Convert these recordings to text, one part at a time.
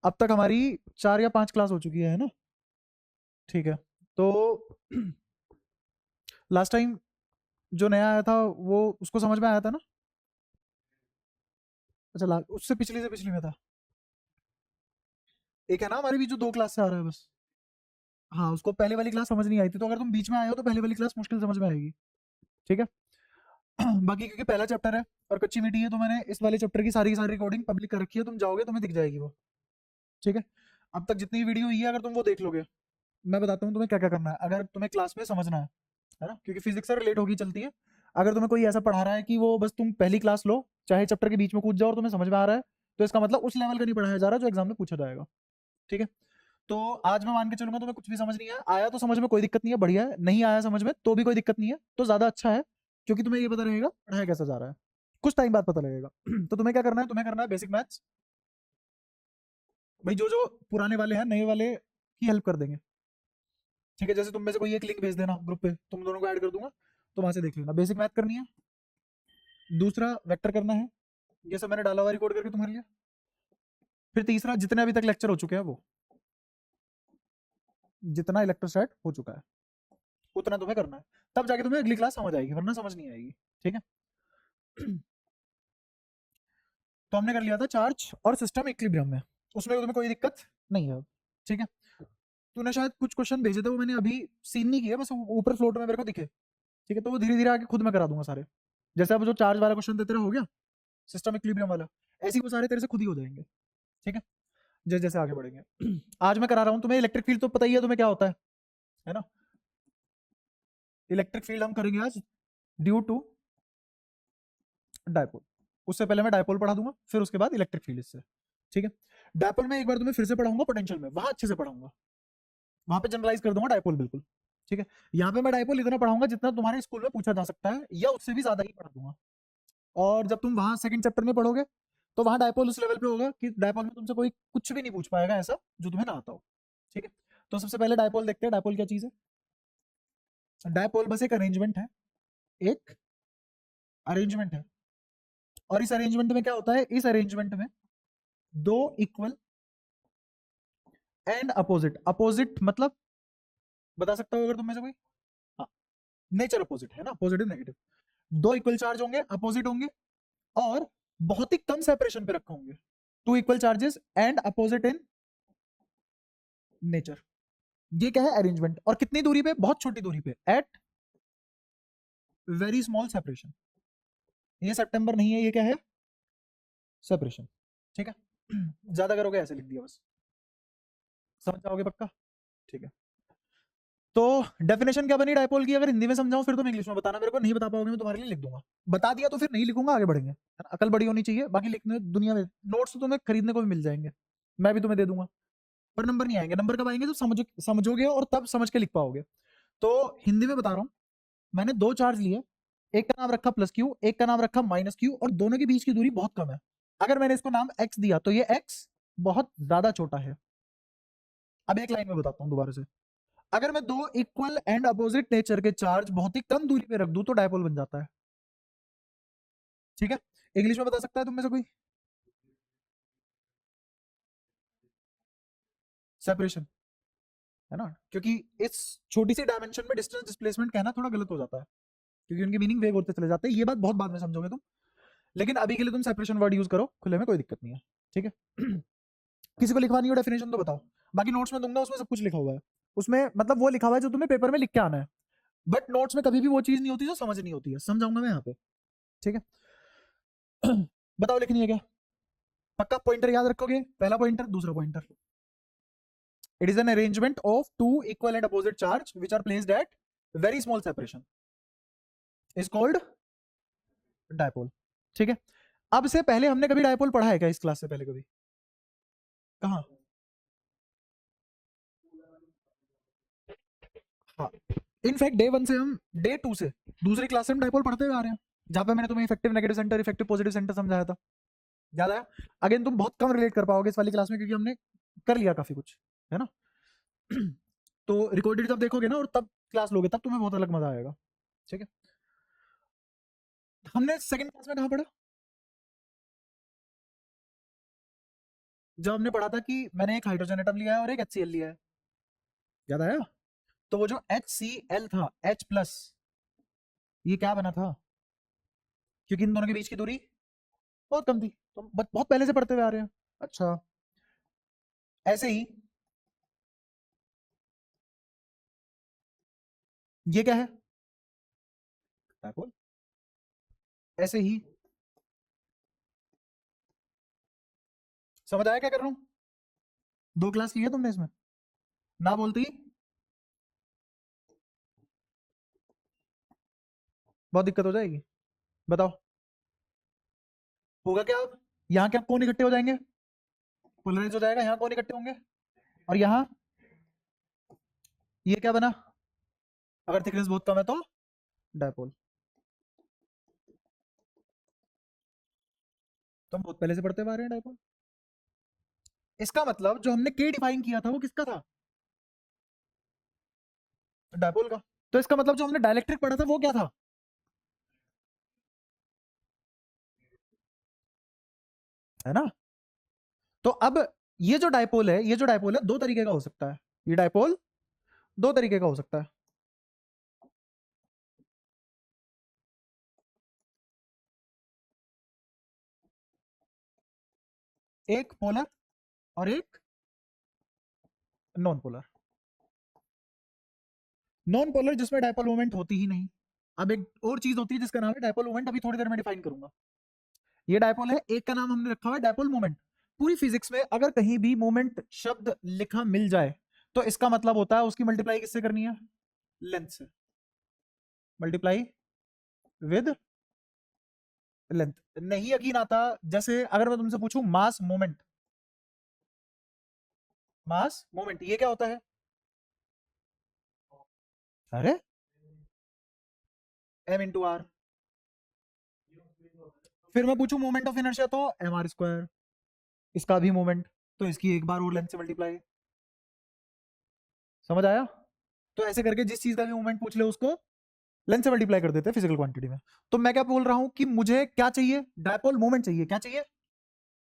अब तक हमारी 4 या 5 क्लास हो चुकी है ना? ठीक है, तो लास्ट टाइम जो नया आया था वो उसको समझ में आया था ना? अच्छा, उससे पिछली से पिछली में था। एक है ना हमारी भी जो 2 क्लास से आ रहा है बस। हाँ, उसको पहले वाली क्लास समझ नहीं आई थी, तो अगर तुम बीच में आए हो तो पहले वाली क्लास मुश्किल समझ में आएगी। ठीक है। बाकी क्योंकि पहला चैप्टर है और कच्ची मीठी है, तो मैंने इस वाले चैप्टर की सारी रिकॉर्डिंग पब्लिक कर रखी है, तुम जाओगे तुम्हें दिख जाएगी वो। ठीक है। अब तक जितनी वीडियो हुई है अगर तुम वो देख लोगे, मैं बताता हूँ तुम्हें क्या क्या करना है अगर तुम्हें क्लास में समझना है ना, क्योंकि फिजिक्स से रिलेट होगी चलती है। अगर तुम्हें कोई ऐसा पढ़ा रहा है कि वो बस तुम पहली क्लास लो, चाहे चैप्टर के बीच में कूद जाओ और तुम्हें समझ में आ रहा है, तो इसका मतलब उस लेवल का नहीं पढ़ाया जा रहा जो एग्जाम में पूछा जाएगा। ठीक है। तो आज मैं मान के चलूंगा तुम्हें कुछ भी समझ नहीं आया, आया तो समझ में कोई दिक्कत नहीं है, बढ़िया है, नहीं आया समझ में तो भी कोई दिक्कत नहीं है, तो ज्यादा अच्छा है, क्योंकि तुम्हें ये पता रहेगा पढ़ाया कैसा जा रहा है, कुछ टाइम बाद पता लगेगा। तो तुम्हें क्या करना है, तुम्हें करना है बेसिक मैथ्स। भाई जो जो पुराने वाले हैं नए वाले की हेल्प कर देंगे। ठीक है, जैसे तुम में से कोई एक लिंक भेज देना ग्रुप पे, तुम दोनों को ऐड कर दूंगा, तो वहां से देख लेना। बेसिक मैथ करनी है, दूसरा वेक्टर करना है, ये सब मैंने डाला हुआ रिकॉर्ड करके तुम्हारे लिए। फिर तीसरा जितने अभी तक लेक्चर हो चुके हैं वो, जितना इलेक्ट्रोस्टैट हो चुका है उतना तुम्हें करना है, तब जाके तुम्हें अगली क्लास समझ आएगी, वरना समझ नहीं आएगी। ठीक है। तो हमने कर लिया था चार्ज और सिस्टम इक्विलिब्रियम में, उसमें तुम्हें कोई दिक्कत नहीं है। ठीक है। तूने शायद कुछ क्वेश्चन भेजे थे, वो मैंने अभी सीन नहीं किया, बस ऊपर फ्लोट में मेरे को दिखे। ठीक है, तो वो धीरे धीरे आके खुद मैं करा दूंगा सारे। जैसे अब जो चार्ज वाला क्वेश्चन तेरा हो गया, सिस्टम इक्विलिब्रियम वाला, ऐसे ही वो सारे तेरे से खुद ही हो जाएंगे। ठीक है, जैसे जैसे आगे बढ़ेंगे। आज मैं करा रहा हूँ तुम्हें इलेक्ट्रिक फील्ड, तो पता ही है तुम्हें क्या होता है ना? इलेक्ट्रिक फील्ड हम करेंगे आज ड्यू टू डायपोल। उससे पहले मैं डायपोल पढ़ा दूंगा, फिर उसके बाद इलेक्ट्रिक फील्ड इससे। ठीक है। डायपोल में एक बार तुम्हें फिर से पढ़ाऊंगा, पोटेंशियल में वहां अच्छे से पढ़ाऊंगा, वहां पे जनरलाइज कर दूंगा डायपोल बिल्कुल। ठीक है। यहाँ पे मैं डायपोल इतना पढ़ाऊंगा जितना तुम्हारे स्कूल में पूछा जा सकता है, या उससे भी ज्यादा ही पढ़ा दूंगा। और जब तुम वहां सेकंड चैप्टर में पढ़ोगे, तो वहां डायपोल उस लेवल पे होगा कि डायपोल में तुमसे कोई कुछ भी नहीं पूछ पाएगा ऐसा जो तुम्हें ना आता हो। ठीक है। तो सबसे पहले डायपोल देखते हैं, डायपोल क्या चीज है। डायपोल बस एक अरेंजमेंट है, एक अरेंजमेंट है। और इस अरेंजमेंट में क्या होता है, इस अरेंजमेंट में दो इक्वल एंड अपोजिट, अपोजिट मतलब बता सकता हो अगर तुम में से कोई? हाँ, नेचर अपोजिट है ना, पॉजिटिव नेगेटिव। दो इक्वल चार्ज होंगे, अपोजिट होंगे, और बहुत ही कम सेपरेशन पे रखे होंगे। Two equal charges and opposite in nature. ये क्या है, अरेंजमेंट। और कितनी दूरी पे, बहुत छोटी दूरी पे, एट वेरी स्मॉल सेपरेशन। ये सितंबर नहीं है, ये क्या है, सेपरेशन। ठीक है। ज्यादा करोगे ऐसे लिख दिया बस, समझ जाओगे पक्का। ठीक है। तो डेफिनेशन क्या बनी डायपोल की, अगर हिंदी में समझाऊं फिर तुम इंग्लिश में बताना मेरे को, नहीं बता पाओगे मैं तुम्हारे लिए लिख दूंगा, बता दिया तो फिर नहीं लिखूंगा, आगे बढ़ेंगे, है ना? अकल बड़ी होनी चाहिए। बाकी लिखने दुनिया में नोट्स तो तुम्हें खरीदने को भी मिल जाएंगे, मैं भी तुम्हें दे दूंगा, पर नंबर नहीं आएंगे। नंबर कब आएंगे, तो समझोगे और तब समझ के लिख पाओगे। तो हिंदी में बता रहा हूँ, मैंने दो चार्ज लिए, एक का नाम रखा प्लस क्यू, एक का नाम रखा माइनस क्यू, और दोनों के बीच की दूरी बहुत कम है। अगर मैंने इसको नाम एक्स दिया तो ये एक्स बहुत ज्यादा छोटा है। अब एक लाइन में बताता हूँ दोबारा से, अगर मैं दो इक्वल एंड अपोजिट नेचर के चार्ज बहुत ही कम दूरी पे रख दूं तो डायपोल बन जाता है। ठीक है। इंग्लिश में बता सकता है तुम में से कोई? सेपरेशन, है ना, क्योंकि इस छोटी सी डायमेंशन में डिस्टेंस डिस्प्लेसमेंट कहना थोड़ा गलत हो जाता है, क्योंकि उनके मीनिंग वेग होते चले जाते हैं। ये बात बहुत बाद में समझोगे तुम, लेकिन अभी के लिए तुम सेपरेशन वर्ड यूज करो खुले में, कोई दिक्कत नहीं है। ठीक है। किसी को लिखवानी हो डेफिनेशन तो बताओ, बाकी नोट्स में दूंगा, उसमें सब कुछ लिखा हुआ है। उसमें मतलब वो लिखा हुआ है जो तुम्हें पेपर में लिख के आना है, बट नोट्स में कभी भी वो चीज नहीं होती जो समझ नहीं होती है, समझाऊंगा मैं यहाँ पे। ठीक है। बताओ लिखनी है क्या? पक्का पॉइंटर याद रखोगे, पहला पॉइंटर, दूसरा pointer. It is an arrangement of two equal and opposite charge which are placed at very small separation is called dipole. ठीक है। अब से पहले हमने कभी डायपोल पढ़ा है क्या इस क्लास से पहले कभी? कहाँ? हाँ, इनफैक्ट डे वन से हम डे टू से दूसरी क्लास से हम डायपोल पढ़ते हुए आ रहे हैं, जहां पे मैंने तुम्हें effective negative centre, effective positive centre समझाया था, याद आया? अगेन तुम बहुत कम रिलेट कर पाओगे इस वाली क्लास में, क्योंकि हमने कर लिया काफी कुछ, है ना? तो रिकॉर्डेड जब देखोगे ना और तब क्लास लोगे, तब तुम्हें बहुत अलग मजा आएगा। ठीक है। हमने सेकंड क्लास में कहाँ पढ़ा? जब हमने पढ़ा था कि मैंने एक हाइड्रोजन एटम लिया है और एक HCl लिया है, याद आया? तो वो जो HCl था, H प्लस, ये क्या बना था? क्योंकि इन दोनों के बीच की दूरी बहुत कम थी, तो बहुत पहले से पढ़ते हुए आ रहे हैं। अच्छा, ऐसे ही ये क्या है? डायपोल। ऐसे ही समझ आया क्या कर रहा हूं? 2 क्लास की है तुमने इसमें, ना बोलते ही बहुत दिक्कत हो जाएगी। बताओ होगा क्या? अब यहाँ क्या कौन इकट्ठे हो जाएंगे? पोलराइज हो जाएगा, यहाँ कौन इकट्ठे होंगे? और यहाँ ये क्या बना? अगर थिकनेस बहुत कम है तो डायपोल। तो हम बहुत पहले से पढ़ते हुए आ रहे हैं डायपोल। इसका मतलब जो हमने के डिफाइन किया था वो किसका था? डायपोल का। तो इसका मतलब जो हमने डाइलेक्ट्रिक पढ़ा था वो क्या था? है ना? तो अब ये जो डायपोल है 2 तरीके का हो सकता है। ये डायपोल 2 तरीके का हो सकता है। एक पोलर और एक नॉन पोलर। नॉन पोलर जिसमें डायपोल मूवमेंट होती ही नहीं। अब एक और चीज होती है जिसका नाम है डायपोल मूवमेंट, अभी थोड़ी देर में डिफाइन करूंगा। ये डायपोल है, एक का नाम हमने रखा हुआ है डायपोल मूवमेंट। पूरी फिजिक्स में अगर कहीं भी मूवमेंट शब्द लिखा मिल जाए तो इसका मतलब होता है उसकी मल्टीप्लाई किससे करनी है? लेंथ से। Multiply with length. नहीं यकीन आता, जैसे अगर मैं तुमसे पूछूं मास मोमेंट, मास मोमेंट ये क्या होता है? अरे m इंटू आर। फिर मैं पूछूं मोमेंट ऑफ इनर्शिया तो mr²। इसका भी मोमेंट, तो इसकी एक बार और लेंथ से मल्टीप्लाई। समझ आया? तो ऐसे करके जिस चीज का भी मोमेंट पूछ ले उसको लेंथ से मल्टीप्लाई कर देते हैं फिजिकल क्वांटिटी में। तो मैं क्या बोल रहा हूं कि मुझे क्या चाहिए? डायपोल मोमेंट चाहिए। क्या चाहिए?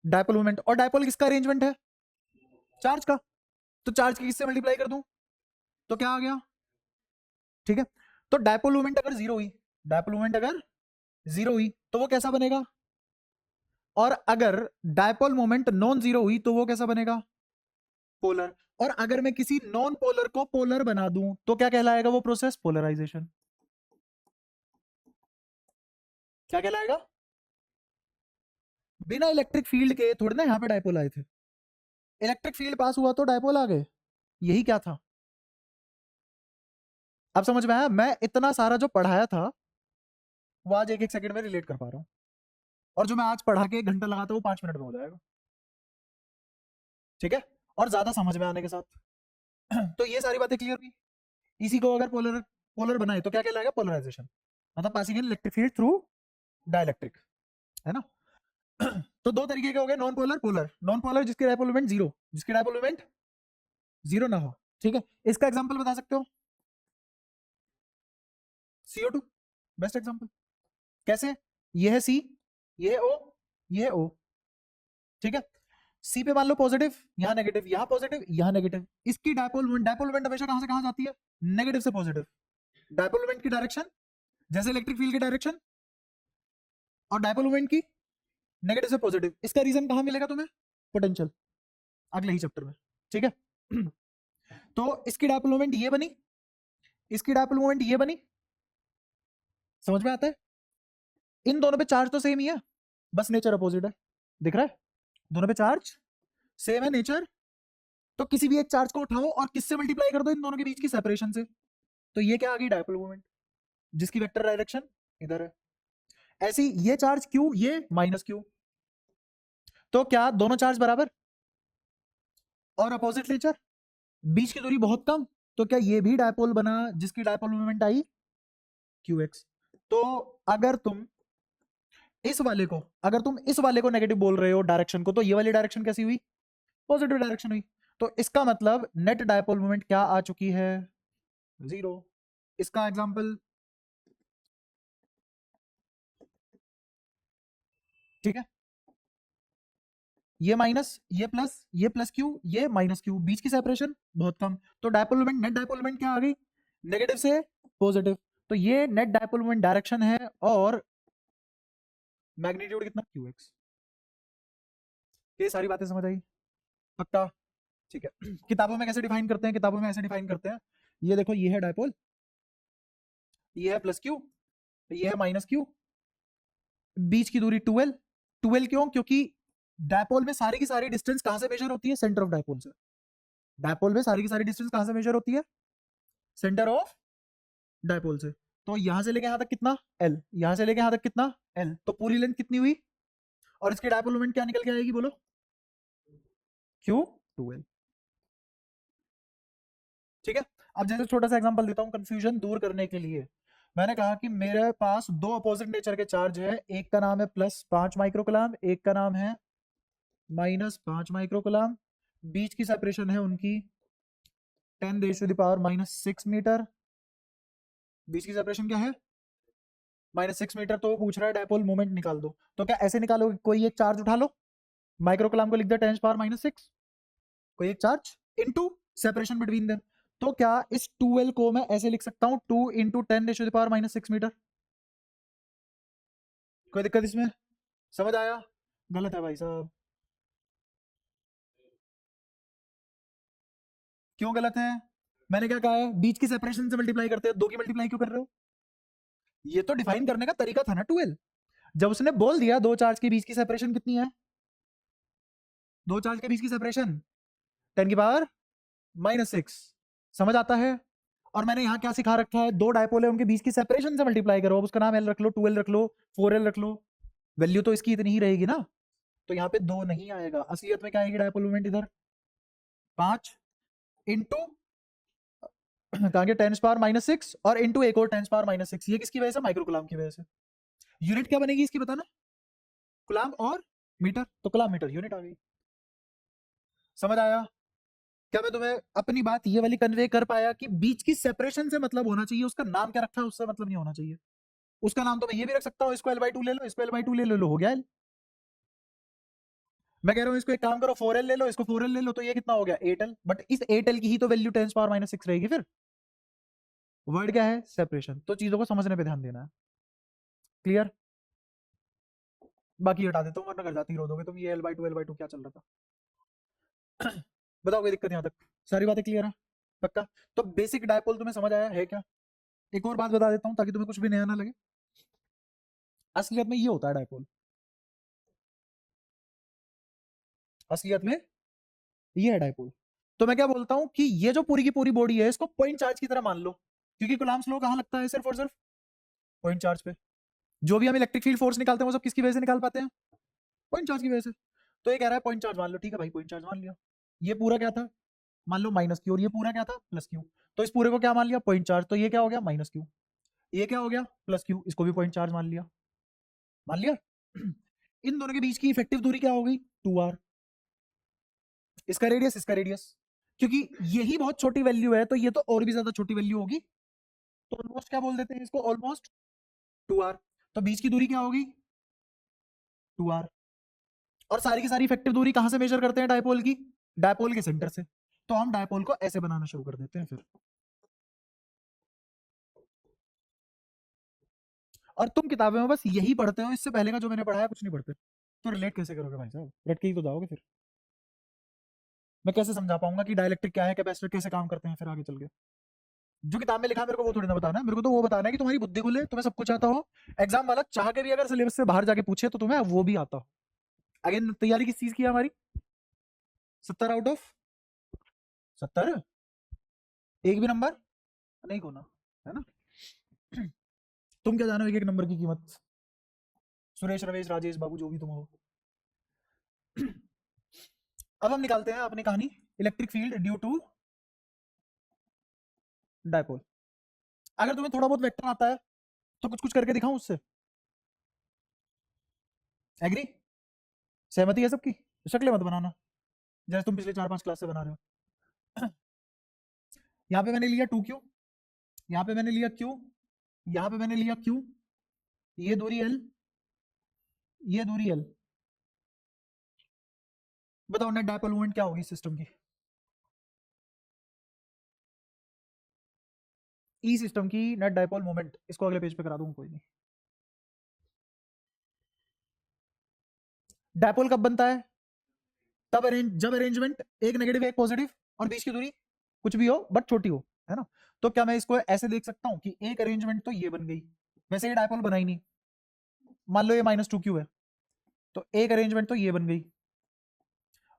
Dipole moment. और डायपोल किसका अरेंजमेंट है? चार्ज का। तो चार्ज की किससे मल्टीप्लाई कर दूं तो क्या आ गया? ठीक है। तो डायपोल मोमेंट अगर जीरो हुई, डायपोल मोमेंट अगर जीरो हुई तो वो कैसा बनेगा? और अगर डायपोल मोमेंट नॉन जीरो हुई तो वो कैसा बनेगा? पोलर। और अगर मैं किसी नॉन पोलर को पोलर बना दूं तो क्या कहलाएगा वो प्रोसेस? पोलराइजेशन। क्या कहलाएगा? बिना इलेक्ट्रिक फील्ड के थोड़ी ना यहाँ पे डायपोल आए थे। इलेक्ट्रिक फील्ड पास हुआ तो डायपोल आ गए। यही क्या था? अब समझ में आया? मैं इतना सारा जो पढ़ाया था वो आज एक एक सेकंड में रिलेट कर पा रहा हूँ, और जो मैं आज पढ़ा के 1 घंटा लगाता हूँ वो 5 मिनट में हो जाएगा। ठीक है? और ज्यादा समझ में आने के साथ। तो ये सारी बातें क्लियर हुई। इसी को अगर पोलर पोलर बनाए तो क्या कहलाएगा? पोलराइजेशन। मतलब passing in electric field through dielectric. है ना? तो 2 तरीके के हो गए, non polar, polar. Non polar जिसके डायपोल मोमेंट जीरो, जिसके डायपोल मोमेंट जीरो ना हो। ठीक है? इसका एग्जांपल बता सकते हो? CO2 best example. कैसे? ये है C, ये है O, ये है O। ठीक है? सी पे मान लो पॉजिटिव, यहाँ नेगेटिव, यहाँ पॉजिटिव, यहाँ नेगेटिव। इसकी डायपोल मोमेंट हमेशा कहां से कहां जाती है? नेगेटिव से पॉजिटिव। डायपोल मोमेंट की डायरेक्शन जैसे इलेक्ट्रिक फील्ड की डायरेक्शन, और डायपोल मोमेंट की नेगेटिव से पॉजिटिव। इसका रीजन कहां मिलेगा तुम्हें? पोटेंशियल, अगले ही चैप्टर में। ठीक है? तो इसकी डायपोल मोमेंट ये बनी, इसकी डायपोल मोमेंट ये बनी। समझ में आता है? इन दोनों पे चार्ज तो सेम ही है, बस नेचर अपोजिट है। दिख रहा है? दोनों पे चार्ज सेम है, नेचर। तो किसी भी एक चार्ज को उठाओ और किससे मल्टीप्लाई कर दो? इन दोनों के बीच की सेपरेशन से। तो ये क्या आ गई? डायपोल मोमेंट, जिसकी वेक्टर डायरेक्शन इधर है। ऐसी ये चार्ज क्यू, ये माइनस क्यू। तो क्या दोनों चार्ज बराबर और अपोजिट नेचर, बीच की दूरी बहुत कम? तो क्या ये भी डायपोल बना जिसकी dipole moment I Q x? तो अगर तुम इस वाले को, अगर तुम इस वाले को नेगेटिव बोल रहे हो डायरेक्शन को, तो ये वाली डायरेक्शन कैसी हुई? पॉजिटिव डायरेक्शन हुई। तो इसका मतलब नेट डायपोल मोमेंट क्या आ चुकी है? जीरो। इसका एग्जांपल। ठीक है? ये माइनस, ये प्लस क्यू, ये माइनस क्यू, बीच की सेपरेशन बहुत कम, तो dipole moment, net dipole moment क्या आ गई, नेगेटिव से पॉजिटिव, तो ये नेट डायपोल मोमेंट डायरेक्शन है और मैग्नीट्यूड कितना क्यूएक्स। ये सारी बातें समझ आई, पक्का, ठीक है। किताबों में कैसे डिफाइन करते हैं, किताबों में ऐसे डिफाइन करते हैं, ये देखो ये है डायपोल, ये है प्लस क्यू, ये है माइनस क्यू, बीच की दूरी 12, 12 क्यों, क्योंकि डायपोल में सारी की सारी डिस्टेंस कहां से मेजर होती है, सेंटर ऑफ डायपोल से। डायपोल में सारी की सारी डिस्टेंस कहां से मेजर होती है, सेंटर ऑफ डायपोल से। तो यहां से लेके यहां तक कितना L, यहां से लेके यहां तक कितना L, तो पूरी लेंथ कितनी हुई, और इसकी डायपोल मोमेंट क्या निकल के आएगी बोलो, Q2L, ठीक है। अब जैसे छोटा सा एग्जांपल देता हूं कंफ्यूजन दूर करने के लिए। मैंने कहा कि मेरे पास दो अपोजिट नेचर के चार्ज है, एक का नाम है +5 माइक्रोकूलम, एक का नाम है -5 माइक्रोकूलम, बीच की सेपरेशन है उनकी 10⁻⁻6 मीटर, बीच की सेपरेशन क्या है -6 मीटर। तो वो पूछ रहा है डायपोल मोमेंट निकाल दो, तो क्या ऐसे निकालोगे, कोई एक चार्ज उठा लो, माइक्रोकूलम को लिख दो 10⁻⁻6, कोई एक charge into separation between them. तो क्या इस 2L को मैं ऐसे लिख सकता हूं 2 × 10⁻⁻6 मीटर, कोई दिक्कत इसमें, समझ आया, गलत है भाई साहब, क्यों गलत है, मैंने क्या कहा है, बीच की सेपरेशन से मल्टीप्लाई करते हैं, दो की मल्टीप्लाई क्यों कर रहे हो, ये तो डिफाइन करने का तरीका था ना 2L। जब उसने बोल दिया दो चार्ज के बीच की सेपरेशन कितनी है, दो चार्ज के बीच की सेपरेशन 10⁻⁻6, समझ आता है। और मैंने यहाँ क्या सिखा रखा है, दो डायपोल है उनके बीच की सेपरेशन से मल्टीप्लाई करो, अब उसका नाम L रख लो, 2L रख लो, 4L रख लो, वैल्यू तो इसकी इतनी ही रहेगी ना, तो यहाँ पे दो नहीं आएगा, असलियत में क्या आएगी डायपोल मोमेंट इधर 5 इंटू कहा 10⁻⁻6 और इंटू एक और 10⁻⁻6, ये किसकी वजह से, माइक्रोकूलम की वजह से। यूनिट क्या बनेगी इसकी बताना, कूलम और मीटर, तो कूलम मीटर यूनिट आ गई, समझ आया। क्या मैं तुम्हें अपनी बात ये वाली कन्वे कर पाया कि बीच की सेपरेशन से मतलब होना चाहिए, उसका नाम क्या रखा है उससे मतलब नहीं होना चाहिए। उसका नाम तो मैं ये भी रख सकता हूँ, इसको L/2 ले लो, इसको L/2 ले लो, हो गया L। मैं कह रहा हूँ इसको एक काम करो 4L ले लो, इसको 4L ले लो, तो ये कितना हो गया 8L, बट इस 8L की ही तो वैल्यू 10⁻⁻6 रहेगी फिर। वर्ड क्या है, सेपरेशन, तो चीजों को समझने पे ध्यान देना है, क्लियर। बाकी हटा देता हूँ वरना घर जाती ही रो दोगे तुम, ये L/2 क्या चल रहा था। बताओ कोई दिक्कत यहाँ तक, सारी बातें क्लियर है, पक्का। तो बेसिक डायपोल तुम्हें समझ आया है क्या, एक और बात बता देता हूँ ताकि तुम्हें कुछ भी नया ना लगे, असलियत में ये होता है डायपोल, असलियत में ये है डायपोल। तो मैं क्या बोलता हूँ कि ये जो पूरी की पूरी बॉडी है इसको पॉइंट चार्ज की तरह मान लो, क्योंकि कूलम्ब्स लॉ कहाँ लगता है, सिर्फ और सिर्फ पॉइंट चार्ज पे। जो भी हम इलेक्ट्रिक फील्ड फोर्स निकालते हैं वो सब किसकी वजह से निकाल पाते हैं, पॉइंट चार्ज की वजह से। तो ये कह रहा है पॉइंट चार्ज मान लो, ठीक है भाई पॉइंट चार्ज मान लिया, ये पूरा क्या था मान लो -Q, और ये पूरा क्या था +Q, तो इस पूरे को क्या मान लिया पॉइंट चार्ज, तो ये क्या हो गया -Q, ये क्या हो गया +Q, इसको भी पॉइंट चार्ज मान लिया, मान लिया। इन दोनों के बीच की इफेक्टिव दूरी क्या हो गई 2r, इसका रेडियस इसका रेडियस, क्योंकि यही बहुत छोटी वैल्यू है तो ये तो और भी ज्यादा छोटी वैल्यू होगी, तो ऑलमोस्ट क्या बोल देते हैं इसको, ऑलमोस्ट 2r, तो बीच की दूरी क्या होगी 2r। और सारी की सारी इफेक्टिव दूरी कहां से मेजर करते हैं डायपोल की, डायपोल के सेंटर से, तो हम डायपोल को ऐसे बनाना शुरू कर देते हैं फिर। और तुम किताबों में बस यही पढ़ते हो, इससे पहले का जो मैंने पढ़ाया कुछ नहीं पढ़ते, तो रिलेट कैसे करोगे भाई साहब, रट के ही तो जाओगे फिर। मैं कैसे समझा पाऊंगा कि डायलेक्ट्रिक क्या है, कैपेसिटर कैसे काम करते हैं फिर आगे चल के, जो किताब में लिखा है मेरे को वो थोड़ी ना बताना है, मेरे को तो वो बताना है कि तुम्हारी बुद्धि खुले, तुम्हें सब कुछ आता हो, एग्जाम वाला चाह के भी अगर सिलेबस से बाहर जाके पूछे तो तुम्हें वो भी आता हो। अगेन तैयारी किस चीज की है हमारी, 70 आउट ऑफ 70, एक भी नंबर नहीं खोना है ना। तुम क्या जानो एक एक नंबर की कीमत, सुरेश रमेश राजेश बाबू जो भी तुम हो। अब हम निकालते हैं अपनी कहानी, electric field due to dipole. अगर तुम्हें थोड़ा बहुत वेक्टर आता है तो कुछ कुछ करके दिखाऊं उससे, एग्री, सहमति है सबकी, शक्लें मत बनाना जैसे तुम पिछले 4-5 क्लास से बना रहे हो। यहाँ पे मैंने लिया 2Q, यहाँ पे मैंने लिया Q, यहाँ पे मैंने लिया Q, ये दूरी L, ये दूरी L, बताओ नेट डायपोल मोमेंट क्या होगी सिस्टम की, ई सिस्टम की नेट डायपोल मोमेंट। इसको अगले पेज पे करा दूंगा, कोई नहीं। डायपोल कब बनता है? तब जब अरेंजमेंट एक नेगेटिव एक पॉजिटिव और बीच की दूरी कुछ भी हो बट छोटी हो, है ना। तो क्या मैं इसको ऐसे देख सकता हूँ कि एक अरेंजमेंट तो ये बन गई, वैसे ये डायपोल बना ही नहीं, मान लो ये -2q है, तो एक अरेंजमेंट तो ये बन गई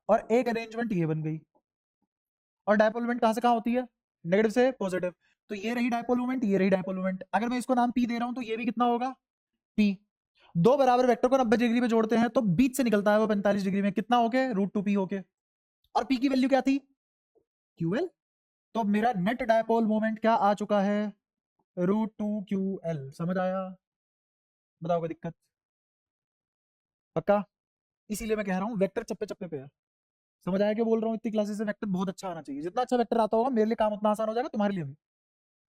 और एक अरेंजमेंट ये बन गई। और डायपोल मोमेंट कहाँ से कहाँ होती है? नेगेटिव से पॉजिटिव। तो ये रही डायपोल मोमेंट, ये रही डायपोल मोमेंट। अगर मैं इसको नाम पी दे रहा हूँ तो ये भी कितना होगा? पी। दो बराबर वेक्टर को 90 डिग्री में जोड़ते हैं तो बीच से निकलता है वो 45 डिग्री में, कितना होके? √2p होके। और पी की वैल्यू क्या थी? QL। तो मेरा नेट डायपोल मोमेंट क्या आ चुका है? √2QL। समझ आया? बताओ कोई दिक्कत? पक्का? इसीलिए मैं कह रहा हूँ वेक्टर चप्पे चप्पे पे है। समझ आया क्या बोल रहा हूँ? इतनी क्लासेस से वेक्टर बहुत अच्छा आना चाहिए, जितना अच्छा वेक्टर आता होगा मेरे लिए काम उतना आसान हो जाएगा, तुम्हारे लिए भी।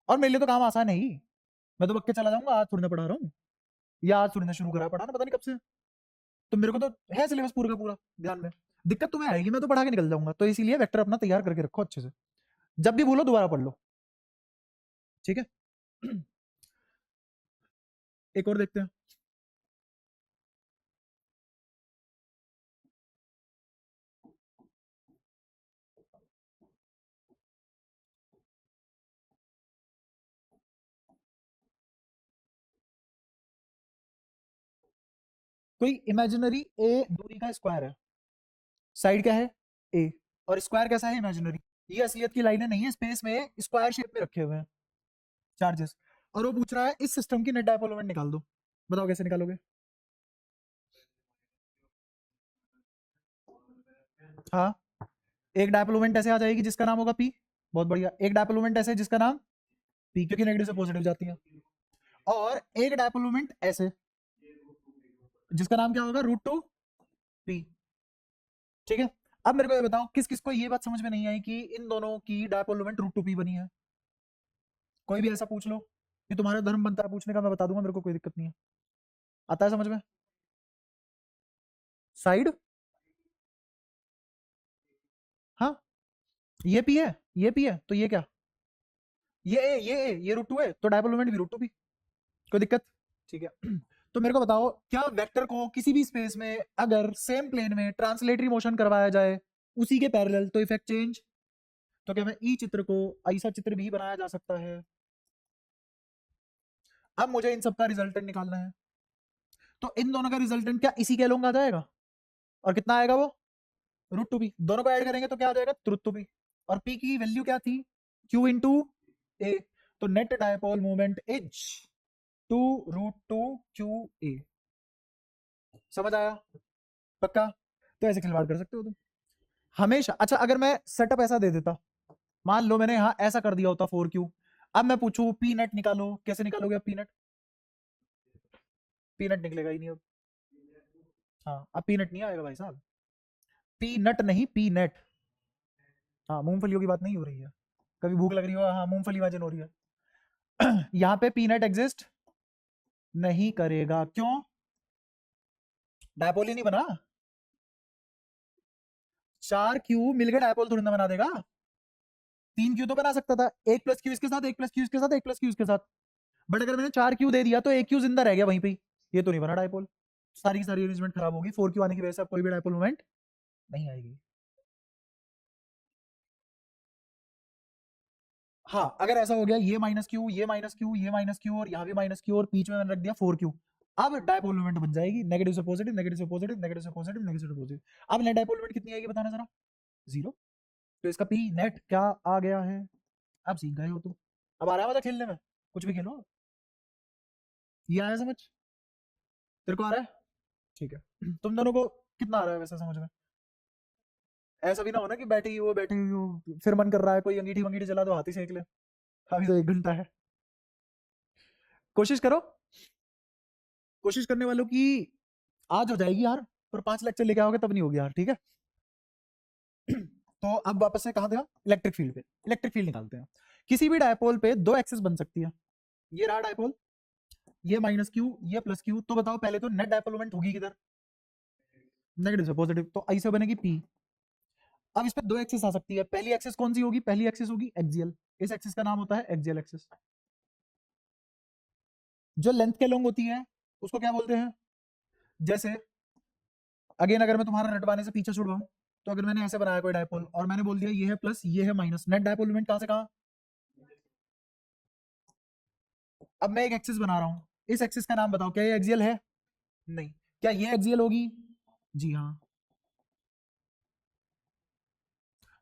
और मेरे लिए तो काम आसान है ही, मैं तो बक के चला जाऊंगा। आज थोड़ी ना पढ़ा रहा हूँ, या आज थोड़ी ना शुरू करा पढ़ाना, पता नहीं कब से। तो मेरे को तो है सिलेबस पूरा का पूरा ध्यान में। दिक्कत तुम्हें आएगी, मैं तो पढ़ा के निकल जाऊंगा। तो इसीलिए वेक्टर अपना तैयार करके रखो अच्छे से, जब भी भूलो दोबारा पढ़ लो, ठीक है। एक और देखते हैं। कोई इमेजिनरी ए दूरी का स्क्वायर है, साइड क्या है? ए, और स्क्वायर कैसा है? इमेजिनरी। ये असलियत की लाइनें नहीं है, स्पेस में स्क्वायर शेप में रखे हुए हैं चार्जेस। और वो पूछ रहा है इस सिस्टम की नेट डायपोल मोमेंट निकाल दो। बताओ कैसे निकालोगे? हाँ, एक डायपोल मोमेंट ऐसे आ जाएगी जिसका नाम होगा पी। बहुत बढ़िया। एक डायपोल मोमेंट ऐसे जिसका नाम पी, क्योंकि नेगेटिव से पॉजिटिव जाती है। और एक डायपोल मोमेंट ऐसे जिसका नाम क्या होगा? √2p। ठीक है। अब मेरे को ये बताओ किस किस को ये बात समझ में नहीं आई कि इन दोनों की डायपोल मोमेंट √2p बनी है? कोई भी ऐसा पूछ लो, ये तुम्हारा धर्म बनता है पूछने का, मैं बता दूंगा, मेरे को कोई दिक्कत नहीं है। आता है समझ में? साइड, हाँ, ये पी है, ये पी है, तो ये क्या? ये √2 है, तो डायपोल मोमेंट भी √2p। कोई दिक्कत? ठीक है। तो मेरे को बताओ, क्या वेक्टर को किसी भी स्पेस में अगर सेम प्लेन में ट्रांसलेटरी मोशन करवाया जाए उसी के पैरेलल, तो इफेक्ट चेंज। तो क्या मैं ई चित्र को ऐसा चित्र भी बनाया जा सकता है? अब मुझे इन सब का रिजल्टेंट निकालना है। तो इन दोनों का रिजल्टेंट क्या इसी के अलोंग आ जाएगा? और कितना आएगा वो? √2p। दोनों को ऐड करेंगे तो क्या आ जाएगा? √2p। और p की वैल्यू क्या थी? q इंटू ए। तो net dipole moment is 2√2qa। समझ आया? पक्का? तो ऐसे खिलवाड़ कर सकते हो तुम हमेशा। अच्छा, अगर मैं सेटअप ऐसा दे देता, मान लो मैंने यहाँ ऐसा कर दिया होता 4q। अब मैं पूछूं पी नेट निकालो, कैसे निकालोगे? अब पी नेट, पी नेट निकलेगा ही नहीं अब। हाँ, अब पी नेट नहीं आएगा भाई साहब। पी नट नहीं, पी नेट। हाँ, मूंगफलियों की बात नहीं हो रही है। कभी भूख लग रही हो, हाँ मूंगफली इमेजिन हो रही है। यहाँ पे पी नेट एग्जिस्ट नहीं करेगा, क्यों? डायपोल ही नहीं बना। 4q मिलकर डायपोल थोड़ी ना बना देगा। 3q तो बना सकता था, एक प्लस क्यू इसके साथ, एक प्लस क्यू इसके साथ, एक प्लस क्यू इसके साथ। बट अगर मैंने 4q दे दिया तो एक क्यू जिंदा रह गया वहीं पे ही। ये तो नहीं बना डायपोल। सारी की सारी अरेंजमेंट खराब होगी, 4q आने की वजह से अब कोई भी डायपोल मोमेंट नहीं आएगी। हाँ, अगर ऐसा हो गया ये -q, ये -q, ये -q और यहाँ भी -q और बीच में मैंने रख दिया 4q, अब डायपोल मोमेंट बन जाएगी नेगेटिव से पॉजिटिव, नेगेटिव से पॉजिटिव, नेगेटिव से पॉजिटिव, नेगेटिव से पॉजिटिव। अब नेट डायपोल मोमेंट कितनी आएगी बताना जरा? 0। तो इसका पी नेट क्या आ गया है? अब सीख गए हो तुम। अब आ रहा है मजा खेलने में, कुछ भी खेलो। ये आया समझ? तेरे को आ रहा है? ठीक है। तुम दोनों को कितना आ रहा है वैसे समझ में? ऐसा भी ना हो ना कि बैठी हुई हो फिर मन कर रहा है कोई अंगीठी वंगीठी चला दो, हाथी सेक ले। अभी तो 1 घंटा है। कोशिश करो, कोशिश करने वालों की आज हो जाएगी यार, पर 5 लेक्चर लेके आओगे तब नहीं होगी यार, ठीक है। तो अब वापस से कहाँ था? इलेक्ट्रिक फील्ड पे। इलेक्ट्रिक फील्ड निकालते हैं। किसी भी डायपोल पे दो एक्सिस बन सकती है। ये रहा डायपोल, ये -q, ये +q। तो बताओ पहले तो नेट डायपोल मोमेंट होगी किधर? नेगेटिव से पॉजिटिव, तो ऐसे बनेगी p। अब इस पे दो एक्सिस आ सकती है। पहली एक्सिस कौन सी होगी? पहली एक्सिस होगी एक्सियल। इस एक्सिस का नाम होता है एक्सियल एक्सिस। जो लेंथ के लॉन्ग होती है उसको क्या बोलते हैं? जैसे अगेन अगर मैं तुम्हारा रटवाने से पीछे छुड़वाऊं, तो अगर मैंने ऐसे बनाया कोई डायपोल और मैंने बोल दिया ये है प्लस ये है माइनस, नेट डायपोल मोमेंट कहां से कहां? अब मैं एक एक्सिस बना रहा हूं, इस एक्सिस का नाम बताओ, क्या ये एक्सियल है? नहीं। क्या ये एक्सियल होगी? जी हाँ।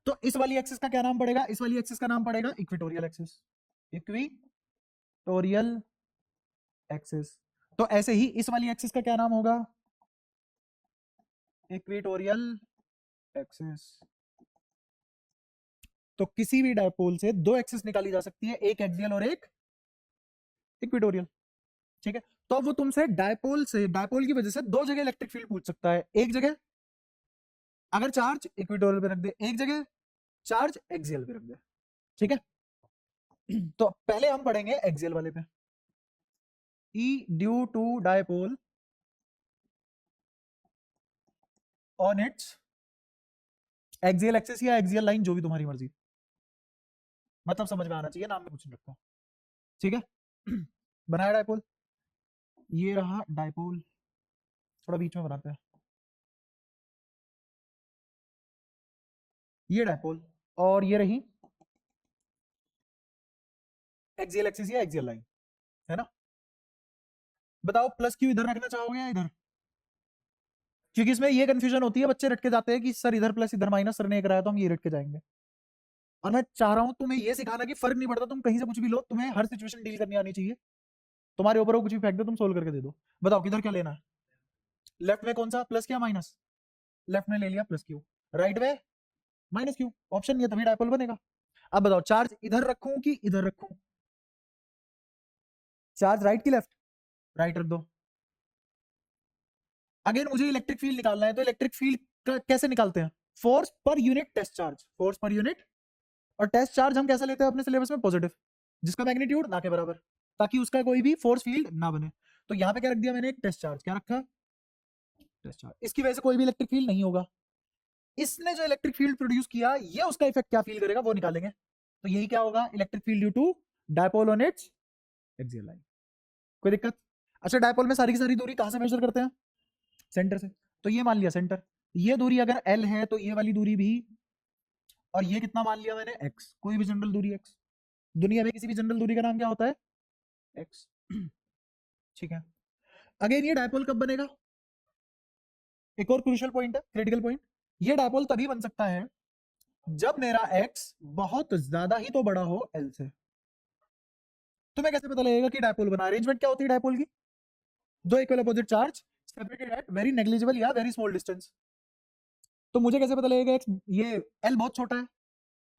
तो इस वाली एक्सिस का क्या नाम पड़ेगा? इस वाली एक्सिस का नाम पड़ेगा इक्वेटोरियल एक्सिस। Equatorial axis. तो ऐसे ही इस वाली एक्सिस का क्या नाम होगा? Equatorial axis. तो किसी भी डायपोल से दो एक्सिस निकाली जा सकती है, एक एक्सियल और एक इक्वेटोरियल। ठीक है, तो वो तुमसे डायपोल से, डायपोल की वजह से दो जगह इलेक्ट्रिक फील्ड पूछ सकता है। एक जगह अगर चार्ज इक्वेटोरियल पे रख दे, एक जगह चार्ज एक्सियल पे रख दे। ठीक है, तो पहले हम पढ़ेंगे एक्सियल वाले पे। E due to dipole on its axial axis या एक्सियल लाइन, जो भी तुम्हारी मर्जी, मतलब समझ में आना चाहिए, नाम में कुछ नहीं रखा। ठीक है, बनाया डायपोल, ये रहा डायपोल, थोड़ा बीच में बनाते हैं, ये डायपोल, और ये रही एक्सियल एक्सिस या एक्सियल लाइन, है ना? बताओ प्लस क्यू इधर रखना चाहोगे या इधर? क्योंकि इसमें ये कंफ्यूजन होती है, बच्चे रट के जाते हैं कि सर इधर प्लस इधर माइनस, सर ने कराया तो हम ये रट के जाएंगे। और मैं चाह रहा हूं तुम्हें ये सिखाना कि फर्क नहीं पड़ता, तुम कहीं से कुछ भी लो, तुम्हें हर सिचुएशन डील करनी आनी चाहिए। तुम्हारे ऊपर वो कुछ भी फेंक दो, तुम सोल्व करके दे दो। बताओ किधर क्या लेना है? लेफ्ट में कौन सा, प्लस क्या माइनस? लेफ्ट में ले लिया प्लस क्यू, राइट में माइनस क्यू, ऑप्शन नहीं है तभी डायपोल बनेगा। अब बताओ चार्ज इधर रखूं कि इधर रखूं? चार्ज राइट की लेफ्ट? राइट रख दो। अगेन मुझे इलेक्ट्रिक फील्ड निकालना है, तो इलेक्ट्रिक फील्ड कैसे निकालते हैं? फोर्स पर यूनिट टेस्ट चार्ज, फोर्स पर यूनिट, और टेस्ट चार्ज हम कैसे लेते हैं अपने सिलेबस में? पॉजिटिव, जिसका मैग्नीट्यूड ना के बराबर, ताकि उसका कोई भी फोर्स फील्ड ना बने। तो यहाँ पे क्या रख दिया मैंने? एक टेस्ट चार्ज। क्या रखा? Test charge. इसकी वजह से कोई भी इलेक्ट्रिक फील्ड नहीं होगा। इसने जो इलेक्ट्रिक फील्ड प्रोड्यूस किया, ये उसका इफेक्ट क्या फील करेगा वो निकालेंगे। तो यही क्या होगा? Electric field due to dipole on its axial line. कोई दिक्कत? अच्छा, डायपोल में सारी की सारी दूरी कहां से मेजर करते हैं? सेंटर से। तो ये मान लिया सेंटर, ये दूरी अगर एल है तो ये वाली दूरी भी, और ये कितना मान लिया मैंने? एक्स। कोई भी जनरल दूरी एक्स, दुनिया में किसी भी जनरल दूरी का नाम क्या होता है? एक्स। ठीक है, अगेन ये डायपोल कब बनेगा? एक और क्रूशियल पॉइंट है, क्रिटिकल पॉइंट। ये डायपोल तभी बन सकता है जब मेरा एक्स बहुत ज्यादा ही तो बड़ा हो एल से। तुम्हें कैसे पता लगेगा कि डायपोल बना? अरेंजमेंट क्या होती है डायपोल की? दो equal opposite charge separated at very negligible या वेरी स्मॉल डिस्टेंस। तो मुझे कैसे पता लगेगा एक्स, ये एल बहुत छोटा है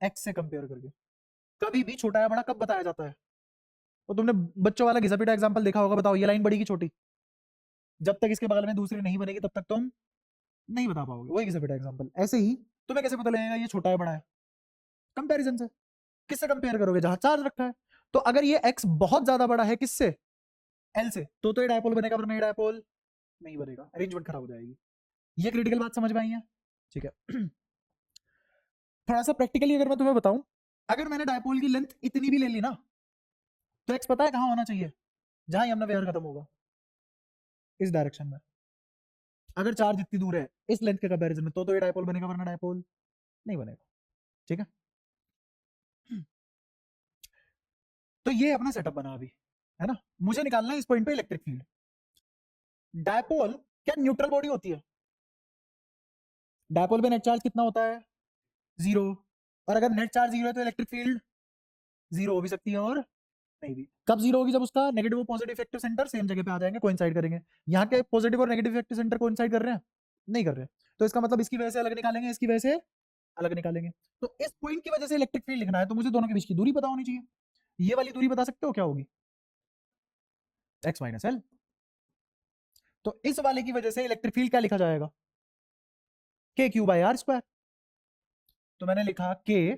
एक्स से कंपेयर करके? कभी भी छोटा या बड़ा कब बताया जाता है? तो तुमने बच्चों वाला घिसा पीटा एग्जांपल देखा होगा, बताओ ये लाइन बड़ी की छोटी? जब तक इसके बगल में दूसरी नहीं बनेगी तब तक तुम नहीं बता पाओगे। वही घिसा पीटा एग्जांपल। ऐसे ही तुम्हें कैसे पता लगेगा ये छोटा है बड़ा है? कंपैरिजन से। किससे कंपेयर करोगे? जहां चार्ज रखा है। तो अगर ये एक्स बहुत ज्यादा बड़ा है किससे? एल से, तो ये डायपोल बनेगा, वरना ये डायपोल नहीं बनेगा, अरेंजमेंट खराब हो जाएगी। ये क्रिटिकल बात समझ में आई है? ठीक है, थोड़ा सा प्रैक्टिकली अगर मैं तुम्हें बताऊं, अगर मैंने डायपोल की लेंथ इतनी भी ले ली ना, तो एक्स पता है कहां होना चाहिए? जहां यमुना विहार खत्म होगा, इस डायरेक्शन में। अगर चार्ज इतनी दूर है इस लेंथ के कंपैरिजन में, तो ये डायपोल बनेगा, वरना डायपोल नहीं बनेगा। ठीक है, तो ये अपना सेटअप बना अभी, है ना? मुझे निकालना है इस पॉइंट पे इलेक्ट्रिक फील्ड। डायपोल क्या न्यूट्रल बॉडी होती है? डायपोल पे नेट चार्ज कितना होता है? जीरो। और अगर नेट चार्ज जीरो है तो इलेक्ट्रिक फील्ड जीरो हो भी सकती है और नहीं भी। कब जीरो होगी? जब उसका नेगेटिव और पॉजिटिव इफेक्टिव सेंटर सेम जगह पे आ जाएंगे, कोइंसाइड करेंगे। यहाँ के पॉजिटिव और नेगेटिव इफेक्टिव सेंटर कोइंसाइड कर रहे हैं? नहीं कर रहे। तो इसका मतलब इसकी वजह से अलग निकालेंगे, इसकी वजह से अलग निकालेंगे। तो इस पॉइंट की वजह से इलेक्ट्रिक फील्ड लिखना है, तो मुझे दोनों के बीच की दूरी पता होनी चाहिए। ये वाली दूरी बता सकते हो क्या होगी? X minus L. तो इस वाले की वजह से इलेक्ट्रिक फील्ड क्या लिखा जाएगा? K Q by R square. तो मैंने लिखा के,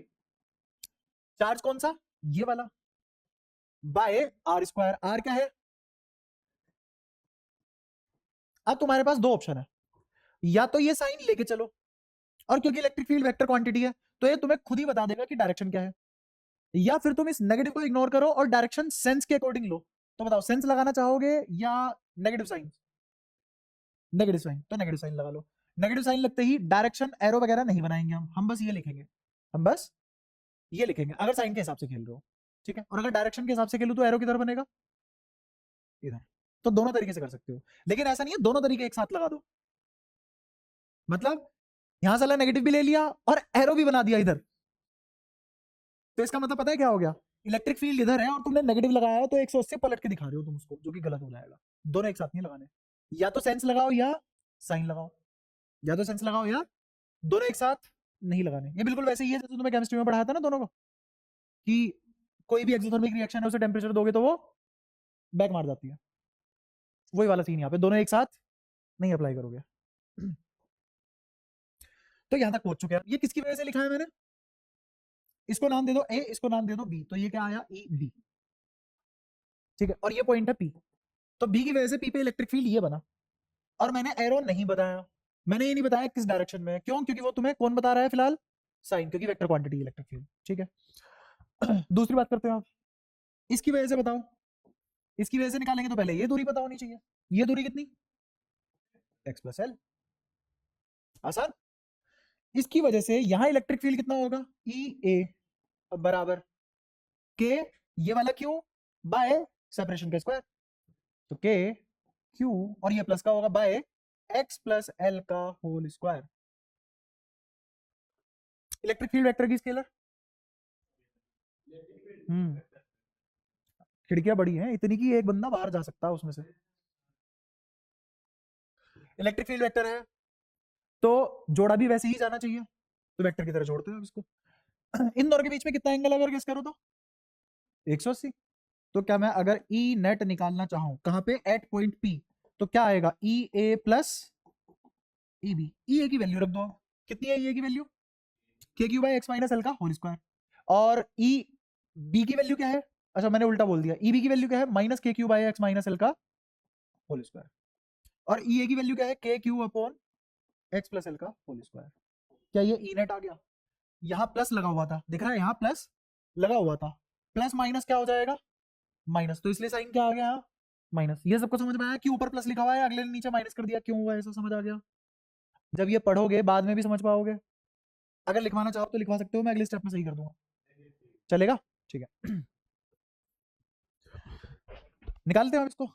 चार्ज कौन सा? ये वाला, बाय आर स्क्वायर। आर क्या है? अब तुम्हारे पास दो ऑप्शन है, या तो ये साइन लेके चलो, और क्योंकि इलेक्ट्रिक फील्ड वेक्टर क्वांटिटी है तो ये तुम्हें खुद ही बता देगा कि डायरेक्शन क्या है, या फिर तुम इस नेगेटिव को इग्नोर करो और डायरेक्शन सेंस के अकॉर्डिंग लो। तो बताओ सेंस लगाना चाहोगे या नेगेटिव साइन? नेगेटिव साइन, तो नेगेटिव साइन लगा लो। नेगेटिव साइन लगते ही डायरेक्शन एरो वगैरह नहीं बनाएंगे हम बस ये लिखेंगे, हम बस ये लिखेंगे अगर साइन के हिसाब से खेल रहे हो, ठीक है। और अगर डायरेक्शन के हिसाब से खेलूं तो एरो किधर बनेगा? इधर। तो दोनों तरीके से कर सकते हो, लेकिन ऐसा नहीं है दोनों तरीके एक साथ लगा दो, मतलब यहां से नेगेटिव भी ले लिया और एरो भी बना दिया इधर, तो इसका मतलब पता है क्या हो गया? इलेक्ट्रिक फील्ड इधर है और तुमने नेगेटिव लगाया है तो 180 पलट के दिखा रहे हो तुम उसको, जो कि गलत हो जाएगा। दोनों एक साथ नहीं लगाने, या तो सेंस लगाओ या साइन लगाओ, या तो सेंस लगाओ या दोनों एक साथ नहीं लगाने। ये बिल्कुल वैसे ही है जैसे तुम्हें केमिस्ट्री में पढ़ाया था ना दोनों को, कि कोई भी एक्सोथर्मिक रिएक्शन है उसे टेम्परेचर दोगे तो वो बैक मार जाती है, वही वाला सीन यहाँ पे, दोनों एक साथ नहीं अप्लाई करोगे। तो यहां तक पहुंच चुके हैं। ये किसकी वजह से लिखा है मैंने? इसको नाम दे दो ए, इसको नाम दे दो बी, तो ये क्या आया? ई बी, ठीक है। और ये पॉइंट है पी, तो बी की वजह से पी पे इलेक्ट्रिक फील्ड ये बना। और मैंने एरो नहीं बताया, मैंने ये नहीं बताया किस डायरेक्शन में, क्यों? क्योंकि वो तुम्हें कौन बता रहा है फिलहाल? साइन, क्योंकि वेक्टर क्वांटिटी इलेक्ट्रिक फील्ड, ठीक है। दूसरी बात करते हैं आप, इसकी वजह से बताओ। इसकी वजह से निकालेंगे तो पहले ये दूरी पता होनी चाहिए। ये दूरी कितनी? एक्स प्लस एल, आसान। इसकी वजह से यहां इलेक्ट्रिक फील्ड कितना होगा? ई ए बराबर के, ये वाला क्यू बाय सेपरेशन का स्क्वायर, तो के क्यू और ये प्लस का होगा बाय एक्स प्लस एल का whole square. Electric field vector की स्केलर, खिड़कियां बड़ी हैं इतनी कि एक बंदा बाहर जा सकता है उसमें से। इलेक्ट्रिक फील्ड वेक्टर है तो जोड़ा भी वैसे ही जाना चाहिए, तो वेक्टर की तरह जोड़ते हैं इसको। इन दोनों के बीच में कितना एंगल अगर गेस करो तो 180। तो क्या मैं अगर ई नेट निकालना चाहूं कहां पे? एट पॉइंट पी, तो क्या आएगा? ई ए प्लस ई बी। ई ए की वैल्यू रख दो, कितनी है ई ए की वैल्यू? के Q by x minus L का होल स्क्वायर। और ई बी की वैल्यू क्या है? अच्छा मैंने उल्टा बोल दिया, ई बी की वैल्यू क्या है? माइनस के Q by x minus L का होल स्क्वायर। और ई ए की वैल्यू क्या है? K Q upon x plus L का होल स्क्वायर। क्या ये ई नेट आ गया? यहाँ प्लस लगा हुआ था, दिख रहा है यहाँ प्लस लगा हुआ था, प्लस माइनस क्या हो जाएगा? माइनस, तो इसलिए साइन क्या आ गया? माइनस। ये सबको समझ में आया कि ऊपर प्लस लिखा हुआ है अगले ने नीचे माइनस कर दिया, क्यों हुआ ऐसा? समझ आ गया? जब ये पढ़ोगे बाद में भी समझ पाओगे। अगर लिखवाना चाहो तो लिखवा सकते हो, मैं अगले स्टेप में सही कर दूंगा, चलेगा? ठीक है। निकालते हैं इसको।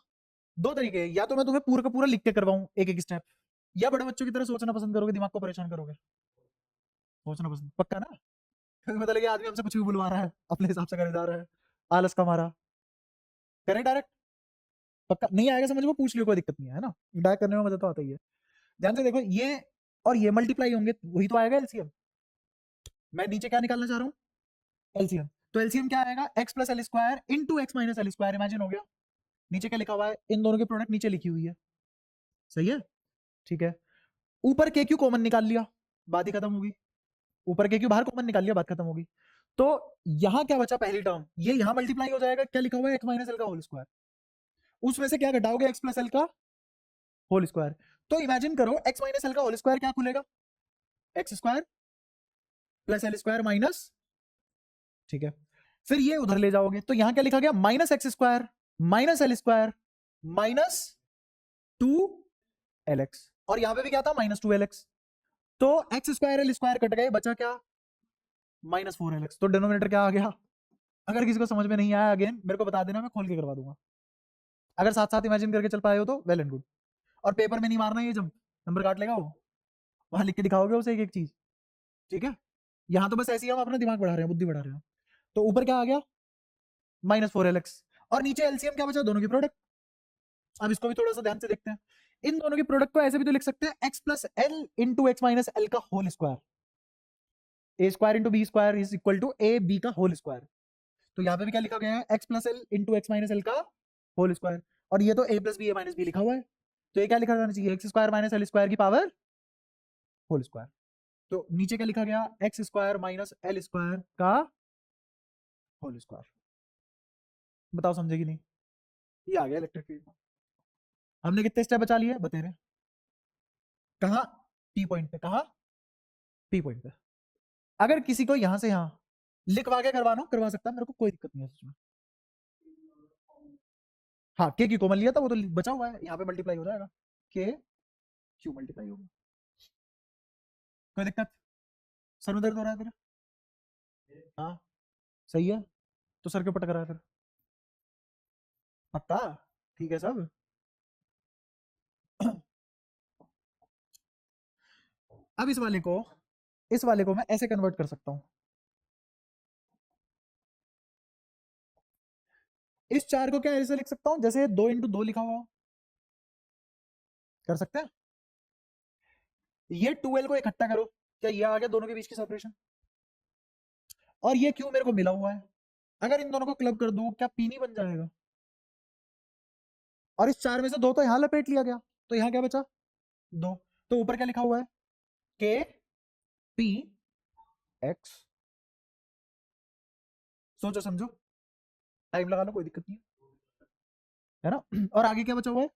दो तरीके हैं, या तो मैं तुम्हें पूरा का पूरा लिख के करवाऊं एक एक स्टेप, या बड़े बच्चों की तरह सोचना पसंद करोगे, दिमाग को परेशान करोगे? सोचना पसंद, पक्का ना? पता लगे आदमी हमसे कुछ भी बुलवा रहा है, अपने हिसाब से करे जा रहा है, आलस का मारा। करें डायरेक्ट? पक्का? नहीं आएगा समझ, वो पूछ लियो, कोई दिक्कत नहीं है ना, डायरेक्ट करने में मजा तो आता ही है। ध्यान से देखो, ये और ये मल्टीप्लाई होंगे वही तो आएगा एलसीएम। मैं नीचे क्या निकालना चाह रहा हूँ? एलसीएम। तो एलसीएम क्या आएगा? X plus L square into X minus L square. Imagine हो गया? नीचे क्या लिखा हुआ है? इन दोनों की प्रोडक्ट नीचे लिखी हुई है, सही है? ठीक है। ऊपर के क्यू कॉमन निकाल लिया, बात ही खत्म होगी। ऊपर के क्यू बाहर कॉमन निकाल लिया, बात खत्म होगी। तो यहां क्या बचा? पहली टर्म ये यहां मल्टीप्लाई हो जाएगा, क्या लिखा हुआ है? एक्स माइनस एल का होल स्क्वायर। उसमें से क्या घटाओगे? एक्स प्लस एल का होल स्क्वायर। तो इमेजिन करो एक्स माइनस एल का होल स्क्वायर क्या खुलेगा? X square plus L square minus, ठीक है। फिर ये उधर ले जाओगे तो यहां क्या लिखा गया? Minus x square minus L square minus 2 LX, और यहां पे भी क्या था? Minus 2 LX। तो x square L square cut गए, बचा क्या? -4 LX। तो डिनोमिनेटर क्या आ गया? अगर किसी को समझ में नहीं आया अगेन मेरे को बता देना, मैं खोल के करवा दूंगा। अगर साथ साथ इमेजिन करके चल पाए हो तो वेल एंड गुड। और पेपर में नहीं मारना ये, जब नंबर काट लेगा वो, वहां लिख के दिखाओगे उसे एक एक चीज, ठीक है? यहां तो बस ऐसे ही हम अपना दिमाग बढ़ा रहे हैं, बुद्धि बढ़ा रहे हैं। तो ऊपर क्या आ गया? -4 LX, और नीचे एलसीएम क्या बचा? दोनों की प्रोडक्ट। अब इसको भी थोड़ा सा ध्यान से देखते हैं। इन दोनों की प्रोडक्ट को ऐसे भी तो लिख सकते हैं, X plus L into X minus L का whole square. A square into B square is equal to A B का होल स्क्वायर। तो यहाँ पे भी क्या लिखा गया है? X plus L into X minus L का होल स्क्वायर। और ये तो A plus B A minus B लिखा हुआ है, तो ये क्या लिखा जाना चाहिए? X square minus L square की पावर होल स्क्वायर। तो नीचे क्या लिखा गया? X square minus L square का होल स्क्वायर। बताओ समझे कि नहीं? ये आ गया इलेक्ट्रिक फील्ड। हमने कितने स्टेप बचा लिए बता रहे? कहा? टी पॉइंट पे कहा? पी पॉइंट पे। अगर किसी को यहां से यहां लिखवा के करवाना करवा सकता है, मेरे को कोई दिक्कत नहीं है सच में। हाँ, के की कॉमन लिया था, वो तो बचा हुआ है, यहाँ पे मल्टीप्लाई हो जाएगा, के क्यू मल्टीप्लाई होगा। कोई दिक्कत? सर में दर्द हो रहा है तेरा? हाँ सही है, तो सर के ऊपर टकरा है फिर। पक्का? ठीक है सब। अब इस वाले को मैं ऐसे कन्वर्ट कर सकता हूँ। इस 4 को क्या ऐसे लिख सकता हूँ, जैसे 2 × 2 लिखा हुआ हो। कर सकते हैं। ये 2l को इकट्ठा करो, क्या ये आ गया दोनों के बीच की सेपरेशन? और ये क्यों मेरे को मिला हुआ है, अगर इन दोनों को क्लब कर दूं क्या पी नहीं बन जाएगा? और इस 4 में से 2 तो यहां लपेट लिया गया, तो यहां क्या बचा? 2। तो ऊपर क्या लिखा हुआ है? के पी एक्स। सोचो समझो, टाइम लगा लो, कोई दिक्कत नहीं है ना। और आगे क्या बचा हुआ है?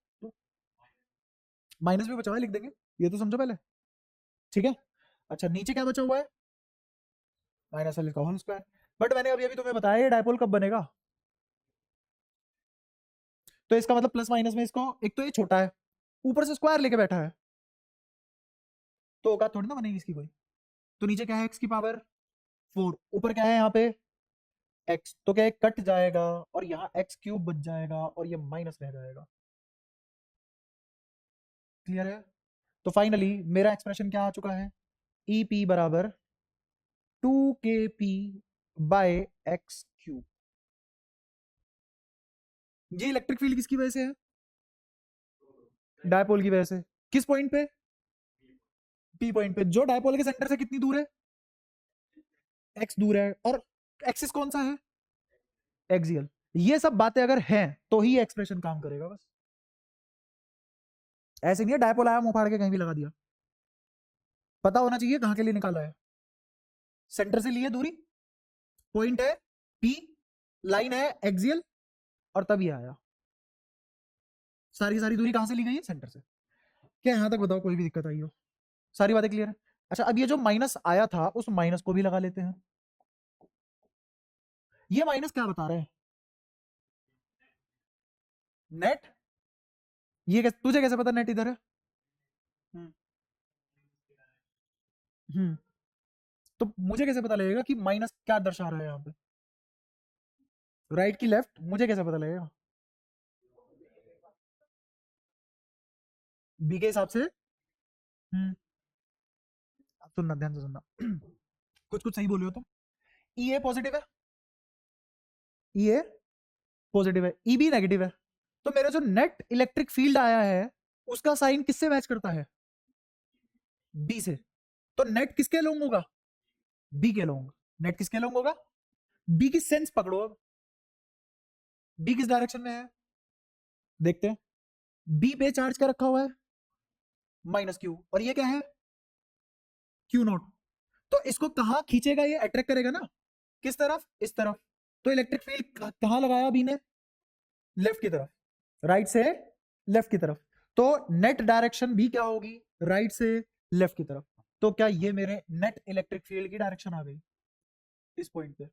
माइनस भी बचा हुआ है, लिख देंगे, ये तो समझो पहले। ठीक है। अच्छा, नीचे क्या बचा हुआ है? माइनस एल का होल स्क्वायर। बट मैंने अभी अभी तुम्हें बताया ये डायपोल कब बनेगा, तो इसका मतलब प्लस माइनस में इसको, एक तो ये छोटा है, ऊपर से स्क्वायर लेके बैठा है, तो औकात थोड़ी ना बनेगी इसकी कोई। तो नीचे क्या है? एक्स की पावर 4, ऊपर क्या है यहाँ पे? एक्स, तो क्या कट जाएगा और यहाँ एक्स क्यूब बच जाएगा और ये माइनस रह जाएगा। क्लियर है? तो फाइनली मेरा एक्सप्रेशन क्या आ चुका है? ई पी बराबर 2kp बाय एक्स क्यूब। ये इलेक्ट्रिक फील्ड किसकी वजह से है? डायपोल की वजह से। किस पॉइंट पे? पी पॉइंट पे, जो डायपोल के सेंटर से कितनी दूर है? एक्स दूर है, और एक्सिस कौन सा है? एक्सियल। ये सब बातें अगर हैं तो ही एक्सप्रेशन काम करेगा बस, ऐसे नहीं है डायपोल आया मुंह फाड़ के कहीं भी लगा दिया। पता होना चाहिए कहां के लिए निकाला है। सेंटर से लिए दूरी, पॉइंट है पी, लाइन है एक्सियल, और तब ये आया। सारी सारी दूरी कहां से ली गई है? सेंटर से। क्या यहां तक बताओ कोई भी दिक्कत आई हो? सारी बातें क्लियर है? अच्छा, अब ये जो माइनस आया था उस माइनस को भी लगा लेते हैं। ये माइनस क्या बता रहे हैं? नेट। तुझे कैसे पता नेट इधर है? हम्म। हम्म। तो मुझे कैसे पता लगेगा कि माइनस क्या दर्शा रहा है यहाँ पे? राइट की लेफ्ट, मुझे कैसे पता लगेगा? बी के हिसाब से। हम्म। अब सुनना, ध्यान से सुनना। कुछ कुछ सही बोले हो तुम। ई ए पॉजिटिव है, ई ए पॉजिटिव है, ई बी नेगेटिव है, तो मेरा जो नेट इलेक्ट्रिक फील्ड आया है उसका साइन किससे मैच करता है? बी से। तो नेट किसके अलोंग होगा? बी के अलोंग। नेट किसके अलोंग होगा? बी की सेंस पकड़ो अब। बी किस डायरेक्शन में है? देखते हैं। बी पे चार्ज क्या रखा हुआ है? माइनस क्यू, और ये क्या है? Q not. तो इसको कहां खींचेगा? ये अट्रैक्ट करेगा ना, किस तरफ? इस तरफ। तो इलेक्ट्रिक फील्ड कहां लगाया बी ने? लेफ्ट की तरफ, राइट से लेफ्ट की तरफ। तो नेट डायरेक्शन भी क्या होगी? राइट से लेफ्ट की तरफ। तो क्या ये मेरे नेट इलेक्ट्रिक फील्ड की डायरेक्शन आ गई इस पॉइंट पे?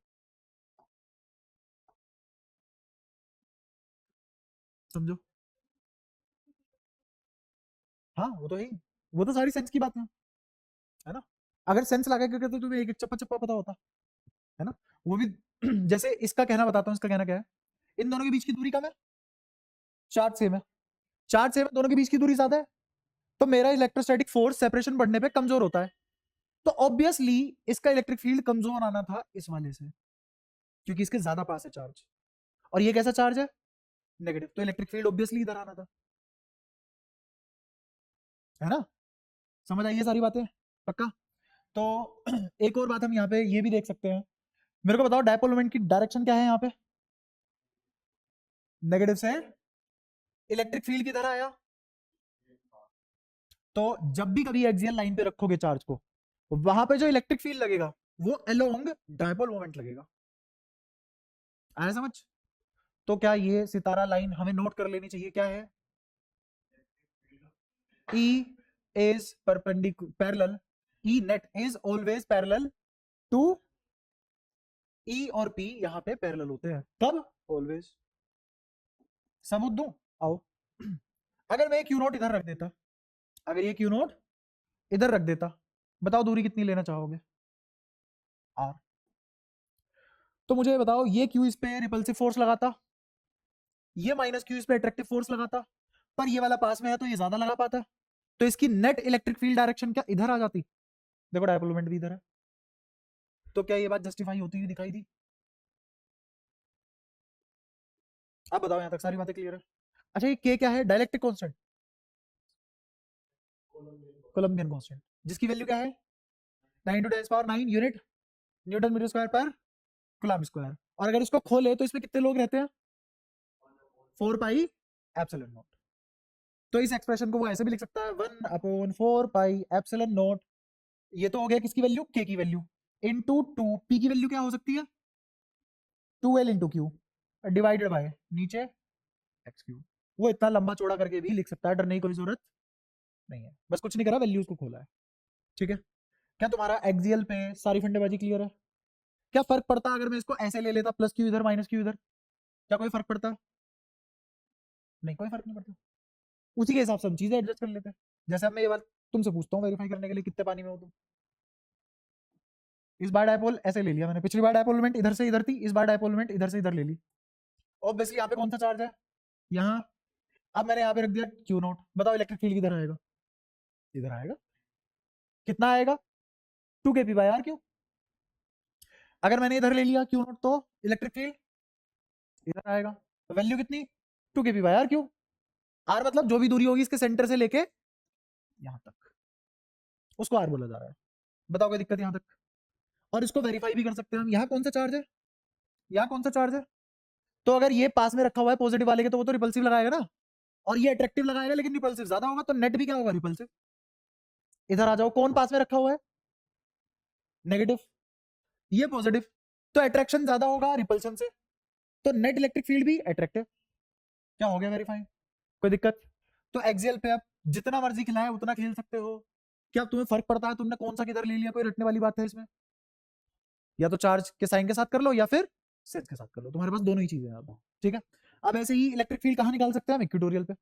समझो। हाँ वो तो है ही, वो तो सारी सेंस की बात है ना। अगर सेंस लगा के तो तुम्हें एक एक चप्पा चप्पा पता होता है ना। वो भी जैसे इसका कहना बताता हूँ, इसका कहना क्या है? इन दोनों के बीच की दूरी कम है, चार्ज सेम है, चार्ज सेम है, दोनों के बीच की दूरी ज्यादा है, तो मेरा इलेक्ट्रोस्टैटिक फोर्स सेपरेशन बढ़ने पे कमजोर होता है। तो ऑब्वियसली इसका इलेक्ट्रिक फील्ड कमजोर आना था इस वाले से, क्योंकि इसके ज्यादा पास है चार्ज, और ये कैसा चार्ज है? नेगेटिव, तो इलेक्ट्रिक फील्ड ऑब्वियसली इधर आना था, है ना। समझ आई ये सारी बातें? पक्का? तो एक और बात हम यहाँ पे ये भी देख सकते हैं। मेरे को बताओ डायपोल मोमेंट की डायरेक्शन क्या है यहाँ पे? नेगेटिव से इलेक्ट्रिक फील्ड की तरह आया, तो जब भी कभी एक्सियल लाइन पे रखोगे चार्ज को, वहां पे जो इलेक्ट्रिक फील्ड लगेगा वो अलोंग डायपोल मोमेंट लगेगा। आया समझ? तो क्या ये सितारा लाइन हमें नोट कर लेनी चाहिए, क्या है? E is perpendicular parallel E net is always parallel to E और पी, यहां पे पैरेलल होते हैं कब, ऑलवेज। सबूत दूं, आओ। अगर मैं क्यू नोट इधर रख देता, अगर ये क्यू नोट इधर रख देता, बताओ दूरी कितनी लेना चाहोगे, आर। तो मुझे बताओ ये क्यू इस पे रिपल्सिव फोर्स लगाता, ये माइनस क्यू इस पे अट्रैक्टिव फोर्स लगाता, पर ये वाला पास में है तो ये ज्यादा लगा पाता, तो इसकी नेट इलेक्ट्रिक फील्ड डायरेक्शन क्या इधर आ जाती, देखो डायपोल मोमेंट भी इधर है, तो क्या ये बात जस्टिफाई होती हुई दिखाई दी? आप बताओ, यहां तक सारी बातें क्लियर है? अच्छा ये के क्या है, डायलेक्ट्रिक कांस्टेंट, कोलंबियन कांस्टेंट, जिसकी वैल्यू क्या है 9 × 10⁹ यूनिट न्यूटन मीटर स्क्वायर पर कूलम्ब स्क्वायर, और अगर इसको खोले तो इसमें कितने लोग रहते हैं, 4 पाई एप्सिलॉन नॉट। तो इस एक्सप्रेशन को वो ऐसे भी लिख सकता है 1/4 पाई एप्सिलॉन नॉट, ये तो हो गया किसकी वैल्यू, के की वैल्यू, इनटू 2 पी की वैल्यू क्या हो सकती है 2l into Q divided by नीचे एक्स क्यू। वो इतना लंबा चौड़ा करके भी लिख सकता है, डरने की कोई जरूरत नहीं है, बस कुछ नहीं करा, वैल्यूज को खोला है। ठीक है, क्या तुम्हारा एक्सियल पे सारी फंडेबाजी क्लियर है? क्या फर्क पड़ता अगर मैं इसको ऐसे ले लेता, प्लस क्यू इधर माइनस क्यू इधर, क्या कोई फर्क पड़ता? नहीं, कोई फर्क नहीं पड़ता, उसी के हिसाब से हम चीजें एडजस्ट कर लेते हैं। जैसे अब मैं ये बात तुमसे पूछता हूँ वेरीफाई करने के लिए, कितने पानी में हो तुम, इस बार डायपोल ऐसे ले लिया मैंने, पिछली बार डायपोल मोमेंट इधर से इधर थी, इस बार डायपोल मोमेंट इधर से इधर ले ली, ऑब्वियसली यहाँ पे कौन सा चार्ज है, यहाँ। अब मैंने यहाँ पे रख दिया क्यू नोट, बताओ इलेक्ट्रिक फील्ड किधर आएगा, इधर आएगा, कितना आएगा 2 kp/r क्यू। अगर मैंने इधर ले लिया क्यू नोट तो इलेक्ट्रिक फील्ड इधर आएगा, वैल्यू कितनी 2 kp/r क्यू, आर मतलब जो भी दूरी होगी इसके सेंटर से लेके यहां तक, उसको आर बोला जा रहा है। बताओ कोई दिक्कत यहां तक? और इसको वेरीफाई भी कर सकते हैं हम, यहाँ कौन सा चार्ज है, यहाँ कौन सा चार्ज है, तो अगर ये पास में रखा हुआ है पॉजिटिव वाले के तो वो तो रिपल्सिव लगाएगा ना, और ये अट्रैक्टिव लगाएगा लेकिन रिपल्सिव ज्यादा होगा, तो नेट भी क्या होगा रिपल्सिव। इधर आ जाओ, कौन पास में रखा हुआ है नेगेटिव, ये पॉजिटिव, तो अट्रैक्शन ज्यादा होगा रिपल्शन से, तो नेट इलेक्ट्रिक फील्ड भी अट्रैक्टिव। क्या हो गया वेरीफाई, कोई दिक्कत? तो एक्सियल पे आप जितना मर्जी खिलाए उतना खेल सकते हो, क्या तुम्हें फर्क पड़ता है तुमने कौन सा किधर ले लिया, कोई रटने वाली बात है इसमें? या तो चार्ज के साइन के साथ कर लो या फिर सेज के साथ कर लो, तुम्हारे पास दोनों ही चीजें हैं। ठीक है, अब ऐसे ही इलेक्ट्रिक फील्ड कहाँ निकाल सकते हैं हम, इक्वेटोरियल पे।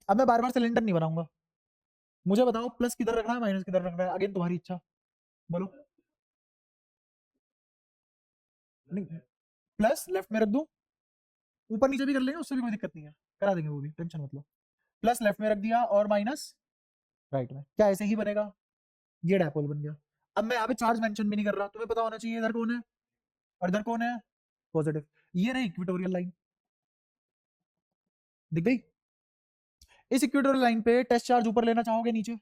अब मैं बार बार सिलेंडर नहीं बनाऊंगा, मुझे बताओ प्लस किधर रखना है माइनस किधर रखना है, अगेन तुम्हारी इच्छा, बोलो। नहीं, प्लस लेफ्ट में रख दूं, ऊपर नीचे भी कर लेंगे, उससे भी कोई दिक्कत नहीं है, करा देंगे वो भी, टेंशन मत लो। प्लस लेफ्ट में रख दिया और माइनस राइट में, क्या ऐसे ही बनेगा, ये डायपोल बन गया। अब मैं यहाँ पे चार्ज मेंशन भी नहीं कर रहा, तुम्हें पता होना चाहिए इधर कौन है और इधर कौन है, पॉजिटिव, ये रही इक्वेटोरियल लाइन, दिख गई। इस इक्वेटोरियल लाइन पे टेस्ट चार्ज ऊपर लेना चाहोगे नीचे,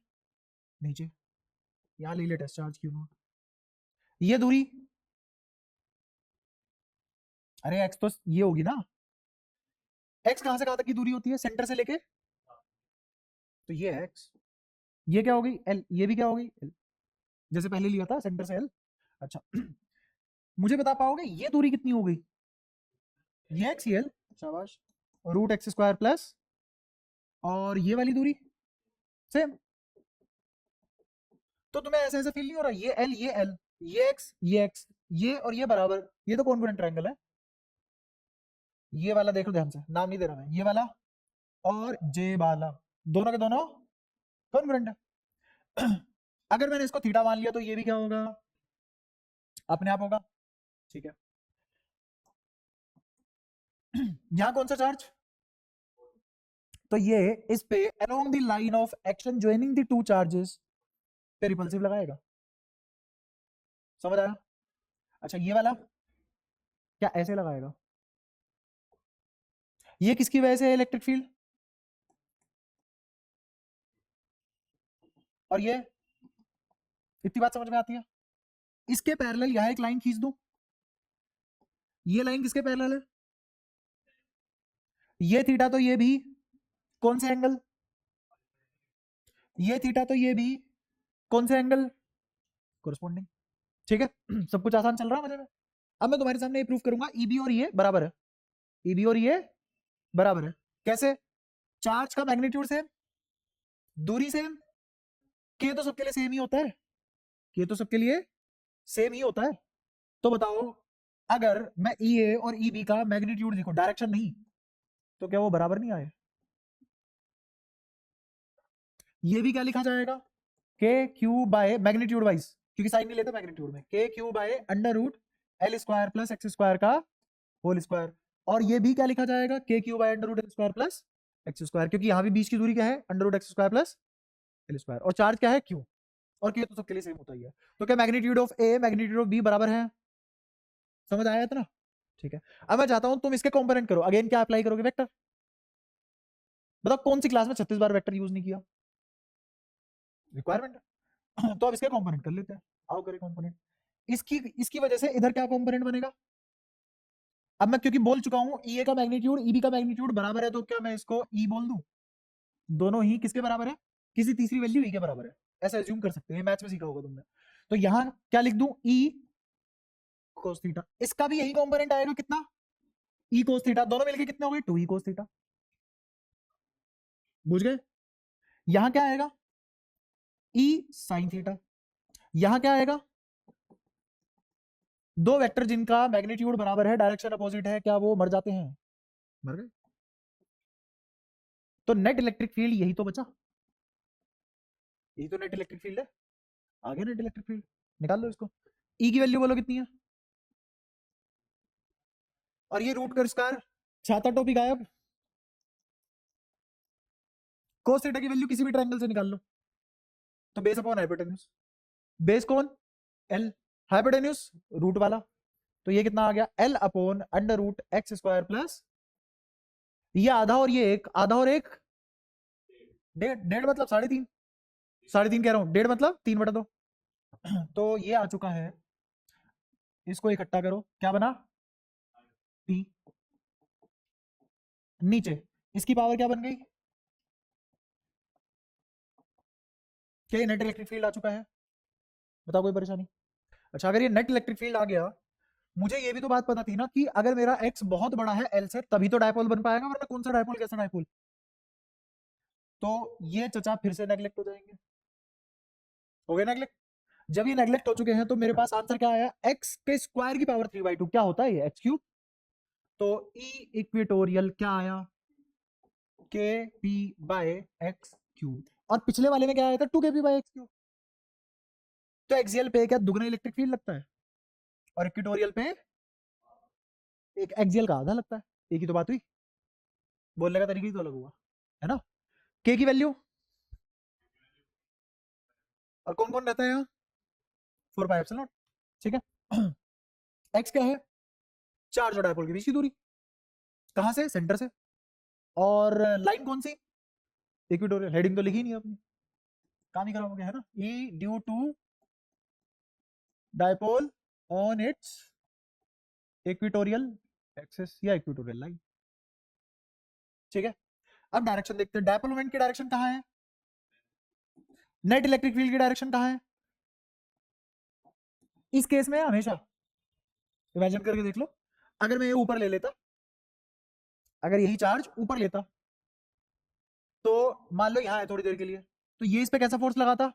नीचे यहाँ ले ले टेस्ट चार्ज, क्यों नॉट, ये दूरी, अरे एक्स तो ये होगी ना, एक्स कहां से कहां तक की दूरी होती है सेंटर से लेके, तो ये एक्स, ये क्या हो गई एल, ये भी क्या हो गई एल, जैसे पहले लिया था सेंटर से एल। अच्छा मुझे बता पाओगे ये दूरी कितनी हो गई, ये एक्स ये एल, शाबाश, रूट एक्स स्क्वायर प्लस, और ये वाली दूरी सेम, तो तुम्हें ऐसे ऐसे फील नहीं हो रहा, ये एल ये एल, ये एक्स ये एक्स, ये और ये बराबर, ये तो कॉन्ग्रुएंट ट्रायंगल है, ये वाला देख लो ध्यान से, नाम नहीं दे रहा मैं, ये वाला और जे वाला, दोनों के दोनों कॉन्ग्रुएंट है। अगर मैंने इसको थीटा मान लिया तो ये भी क्या होगा, अपने आप होगा। ठीक है, यहां कौन सा चार्ज, तो ये इस पे along the line of action joining the two charges पे रिपल्सिव लगाएगा, समझ आया? अच्छा ये वाला क्या ऐसे लगाएगा, ये किसकी वजह से है इलेक्ट्रिक फील्ड, और ये, इतनी बात समझ में आती है। इसके पैरेलल यहां एक लाइन खींच दूं, ये लाइन किसके पैरेलल है, ये थीटा तो ये भी कौन से एंगल, ये थीटा तो ये भी कौन से एंगल, कोरस्पॉन्डिंग। ठीक है, सब कुछ आसान चल रहा है मजे में। अब मैं तुम्हारे सामने ये प्रूफ करूंगा ईबी और ये बराबर है, ईबी और ये बराबर है, कैसे, चार्ज का मैग्नीट्यूड सेम, दूरी सेम, के तो सबके लिए सेम ही होता है, के तो सबके लिए सेम ही होता है। तो बताओ, अगर मैं ई ए और ई बी का मैग्नीट्यूड देखो, डायरेक्शन नहीं, तो क्या वो बराबर नहीं आए? ये भी क्या लिखा जाएगा, K Q by magnitude wise, क्योंकि साइन नहीं लेते मैग्नीट्यूड में, K Q by under root L square plus X square का होल स्क्वायर। और ये भी क्या लिखा जाएगा, K Q by under root L square plus X square, क्योंकि यहाँ भी बीच की दूरी क्या है, under root X square plus L square, और चार्ज क्या है, क्यू, और के तो सबके लिए सेम होता ही है। तो क्या magnitude of A magnitude of B बराबर है? समझ आया इतना? ठीक है। अब मैं चाहता हूं तुम इसके कंपोनेंट करो, अगेन क्या अप्लाई करोगे, वेक्टर। बताओ कौन सी क्लास में 36 बार वेक्टर यूज नहीं किया, रिक्वायरमेंट। तो अब इसके कंपोनेंट कर लेते हैं, आओ करें कंपोनेंट। इसकी इसकी वजह से इधर क्या कंपोनेंट बनेगा, अब मैं क्योंकि बोल चुका हूं ई ए का मैग्नीट्यूड ई बी का मैग्नीट्यूड बराबर है, तो क्या मैं इसको ई बोल दूं? दोनों ही किसके बराबर है, किसी तीसरी वैल्यू ई के बराबर है, ऐसा एज्यूम कर सकते हैं, मैथ्स में सीखा होगा तुमने। तो यहां क्या लिख दूं, ई कोस थीटा, इसका भी यही कंपोनेंट आएगा, कितना, ई कोस थीटा, दोनों मिलके कितने हो गए, 2 ई कोस थीटा। बुझ गए? यहां क्या आएगा, ई साइन थीटा। यहां क्या आएगा, दो वेक्टर जिनका मैग्नीट्यूड बराबर है, डायरेक्शन अपोजिट है, क्या वो मर जाते हैं? मर गए। तो नेट इलेक्ट्रिक फील्ड यही तो बचा, यही तो नेट इलेक्ट्रिक फील्ड है। आगे नेट इलेक्ट्रिक फील्ड निकाल लो इसको, ई की वैल्यू बोलो कितनी है, और ये रूट कर स्क्वायर, छाता टोपी गायब। कोस थीटा की वैल्यू किसी भी ट्रायंगल से निकाल लो, तो बेस अपॉन हाइपोटेन्यूज, बेस कौन, एल, हाइपोटेन्यूज रूट वाला, तो ये कितना आ गया, L upon under root X square plus, ये आधा और ये एक, आधा और एक डेढ़, डेढ़ मतलब 3.5, 3.5 कह रहा हूँ, डेढ़ मतलब 3/2। तो ये आ चुका है, इसको इकट्ठा करो, क्या बना, पी, नीचे इसकी पावर क्या बन गई, क्या नेट इलेक्ट्रिक फील्ड आ चुका है? बताओ कोई परेशानी? अच्छा, अगर ये नेट इलेक्ट्रिक फील्ड आ गया, मुझे ये भी तो बात पता थी ना कि अगर मेरा एक्स बहुत बड़ा है एल से, तभी तो डायपोल बन पाएगा, वरना कौन सा डायपोल कैसा डायपोल। तो ये चचा फिर से नेग्लेक्ट हो जाएंगे, हो गए नेग्लेक्ट। जब ये नेग्लेक्ट हो चुके हैं, तो मेरे पास आंसर क्या आया, एक्स के स्क्वायर की पावर 3/2, क्या होता है ये, एक्स क्यूब। तो ई इक्वेटोरियल क्या आया, के पी बाय एक्स क्यूब, और पिछले वाले में क्या आया था, 2 k p/x क्यूब। तो एक्सियल पे क्या दुगना इलेक्ट्रिक फील्ड लगता है, और इक्वेटोरियल पे एक एक्सियल का आधा लगता है, एक ही तो बात हुई, बोलने का तरीका ही तो अलग हुआ, है ना। के की वैल्यू, और कौन कौन रहता है यहाँ, 4πε0, ठीक है। एक्स क्या है, चार्ज और डायपोल के बीच की दूरी, कहां से, सेंटर से। और लाइन कौन सी, इक्वेटोरियल, हेडिंग तो लिखी नहीं अपनी, काम ही कराओगे, है ना, E due to dipole on its equatorial axis या इक्वेटोरियल लाइन, ठीक है। अब डायरेक्शन देखते हैं, डायपोल मोमेंट की डायरेक्शन कहाँ है, नेट इलेक्ट्रिक फील्ड की डायरेक्शन कहाँ है, इस केस में हमेशा इमेजिन करके देख लो, अगर मैं ये ऊपर ले लेता, अगर यही चार्ज ऊपर लेता, तो मान लो यहां है थोड़ी देर के लिए, तो ये इस पे कैसा फोर्स लगाता,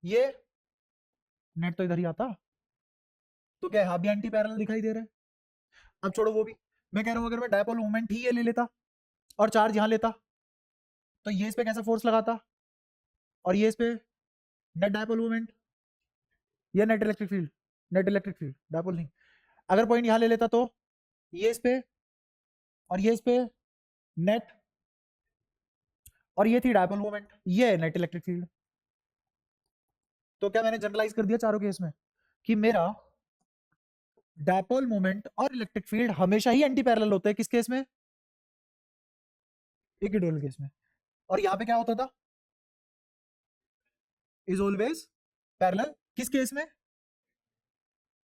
ये नेट तो इधर ही आता, तो क्या यहाँ भी एंटी पैरेलल दिखाई दे रहा है। अब छोड़ो वो भी, मैं कह रहा हूं अगर मैं डायपोल मोमेंट ही ये ले लेता और चार्ज यहां लेता, तो ये इस पे कैसा फोर्स लगाता, और ये इस पे नेट डायपोल मोमेंट, ये net electric field, net electric field dipole नहीं। अगर पॉइंट यहां ले लेता, तो ये इस पे और ये इस पे नेट, और ये थी डायपोल मोमेंट, ये है नेट इलेक्ट्रिक फील्ड। तो क्या मैंने जनरलाइज कर दिया चारों केस में कि मेरा डायपोल मोमेंट और इलेक्ट्रिक फील्ड हमेशा ही एंटी पैरेलल होते हैं, किस केस में, इक्विटोरियल केस में। और यहां पे क्या होता था, इज ऑलवेज पैरेलल, किस केस में,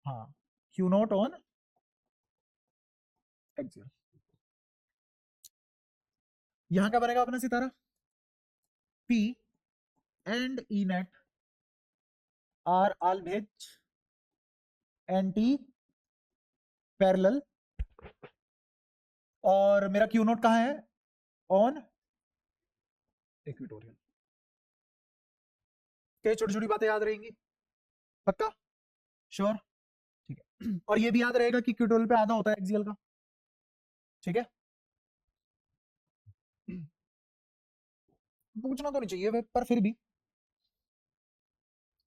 हाँ, क्यू नॉट ऑन एक्सियल। यहां क्या बनेगा अपना सितारा, P and E net are always anti parallel, और मेरा क्यू नोट कहाँ है, ऑन इक्वेटोरियल। क्या छोटी छोटी बातें याद रहेंगी? पक्का? श्योर? ठीक है। और ये भी याद रहेगा कि Q12 पे आधा होता है एक्सियल का। ठीक है, पूछना तो नहीं चाहिए पर फिर भी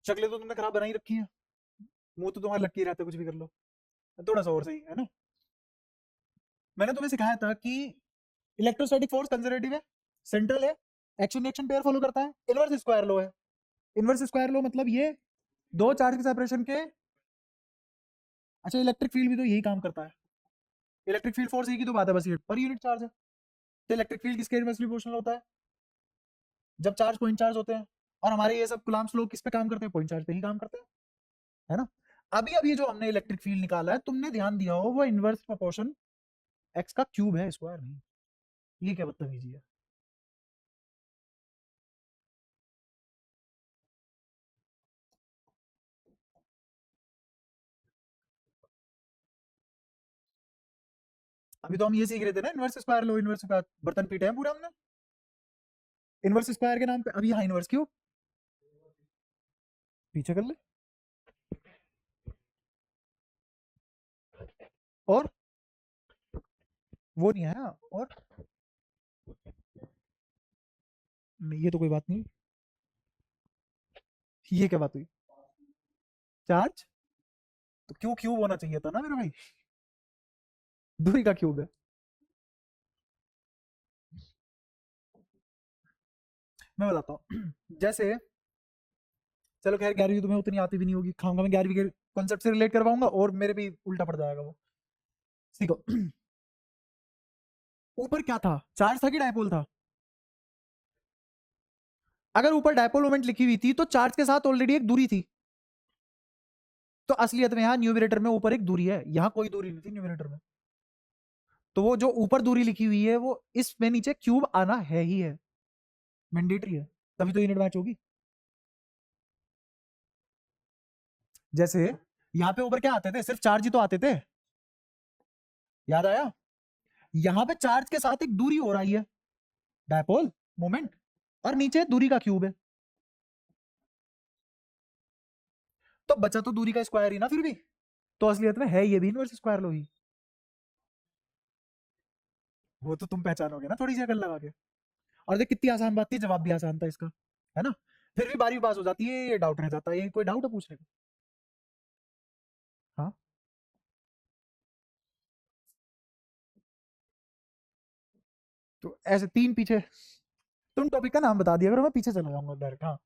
शक्लें तो तुमने खराब बनाई रखी है, मुंह तो तुम्हारा लटकी रहता है, कुछ भी कर लो, थोड़ा सा और सही है ना। मैंने तुम्हें सिखाया था कि इलेक्ट्रोस्टैटिक फोर्स कंजर्वेटिव है, सेंट्रल है, एक्शन रिएक्शन पेयर फॉलो करता है, इनवर्स स्क्वायर लॉ है। इनवर्स स्क्वायर लॉ मतलब ये दो चार्ज के सेपरेशन के, अच्छा इलेक्ट्रिक फील्ड भी तो यही काम करता है, इलेक्ट्रिक फील्ड फोर्स की तो बात है, बस ये पर यूनिट चार्ज है। तो इलेक्ट्रिक फील्ड किसके इनवर्सली प्रोपोर्शनल होता है? जब चार्ज पॉइंट चार्ज होते हैं, और हमारे ये सब कूलम्ब्स लॉ किस पे काम करते हैं? पॉइंट चार्ज पे ही काम करते हैं, है ना। अभी अभी जो हमने इलेक्ट्रिक फील्ड निकाला है, तुमने ध्यान दिया हो वो इनवर्स प्रोपोर्शन एक्स का क्यूब है, स्क्वायर नहीं। ये क्या बदतमीजी है? अभी तो हम ये सीख रहे थे ना, इनवर्स स्क्वायर लो, इनवर्स स्क्वायर, बर्तन पीटे हैं पूरे हमने इनवर्स स्क्वायर के नाम पे। अभी यहाँ इनवर्स क्यूब पीछे कर ले, और वो नहीं है, और नहीं, ये तो कोई बात नहीं, ये क्या बात हुई? चार्ज तो क्यों क्यूब होना चाहिए था ना मेरा भाई, दूरी का क्यूब है। मैं बताता हूँ जैसे, चलो खैर 11वीं तुम्हें उतनी आती भी नहीं होगी, खाऊंगा मैं 11वीं के कॉन्सेप्ट से रिलेट करवाऊंगा और मेरे भी उल्टा पड़ जाएगा वो। देखो ऊपर क्या था, चार्ज था कि डायपोल था? अगर ऊपर डायपोल मोमेंट लिखी हुई थी तो चार्ज के साथ ऑलरेडी एक दूरी थी, तो असलियत में यहाँ न्यूमरेटर में ऊपर एक दूरी है, यहाँ कोई दूरी नहीं थी न्यूमरेटर में, तो वो जो ऊपर दूरी लिखी हुई है वो इसमें नीचे क्यूब आना है ही है, मैंडेटरी है, तभी तो यूनिट मैच होगी। जैसे यहाँ पे ऊपर क्या आते थे, सिर्फ चार्ज ही तो आते थे, याद आया? यहाँ पे चार्ज के साथ एक दूरी हो रही है, डायपोल मोमेंट, और नीचे दूरी का क्यूब है, तो बचा तो दूरी का स्क्वायर ही ना फिर भी, तो असलियत में है ये भी इनवर्स स्क्वायर लो ही। वो तो तुम पहचानोगे ना थोड़ी सी अकल लगा के। और देख कितनी आसान बात थी, जवाब भी आसान था इसका, है ना। फिर भी बारी पास हो जाती है, ये डाउट रह जाता है, ये कोई डाउट है पूछने का? हाँ, तो ऐसे तीन पीछे, तुम टॉपिक का नाम बता दिया करो, मैं पीछे चला जाऊंगा डायरेक्ट। हाँ,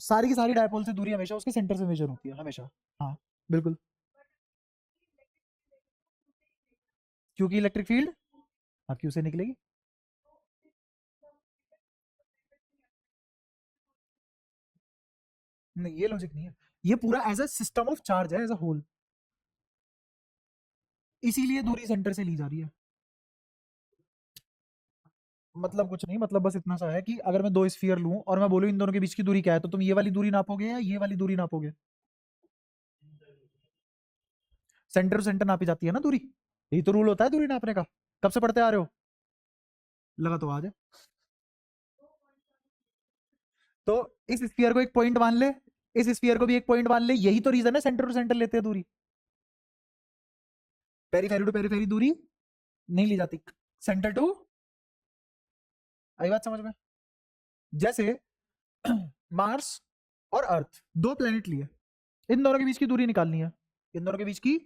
सारी की सारी डायपोल से दूरी हमेशा उसके सेंटर से मेजर होती है हमेशा। हाँ बिल्कुल, क्योंकि इलेक्ट्रिक फील्ड हाँ क्यू से निकलेगी। नहीं ये लॉजिक नहीं है, ये पूरा as a system of charge है, एज अ होल, इसीलिए दूरी सेंटर से ली जा रही है। मतलब कुछ नहीं, मतलब बस इतना सा है कि अगर मैं दो स्फीयर लूं और मैं बोलूं इन दोनों के बीच की दूरी क्या है, तो तुम ये वाली दूरी नापोगे या ये वाली दूरी नापोगे? सेंटर टू सेंटर नापी जाती है ना दूरी, यही तो रूल होता है दूरी नापने का, कब से पढ़ते आ रहे हो? लगा तो आज है। तो इस स्फीयर को एक पॉइंट मान ले, इस स्फीयर को भी एक पॉइंट मान ले, यही तो रीजन है सेंटर टू सेंटर लेते हैं दूरी, पेरीफेरी टू पेरीफेरी दूरी नहीं ली जाती, सेंटर टू, आई बात समझ में? जैसे मार्स और अर्थ दो प्लेनेट लिए, इन दोनों के बीच की दूरी निकालनी है, इन दोनों के बीच की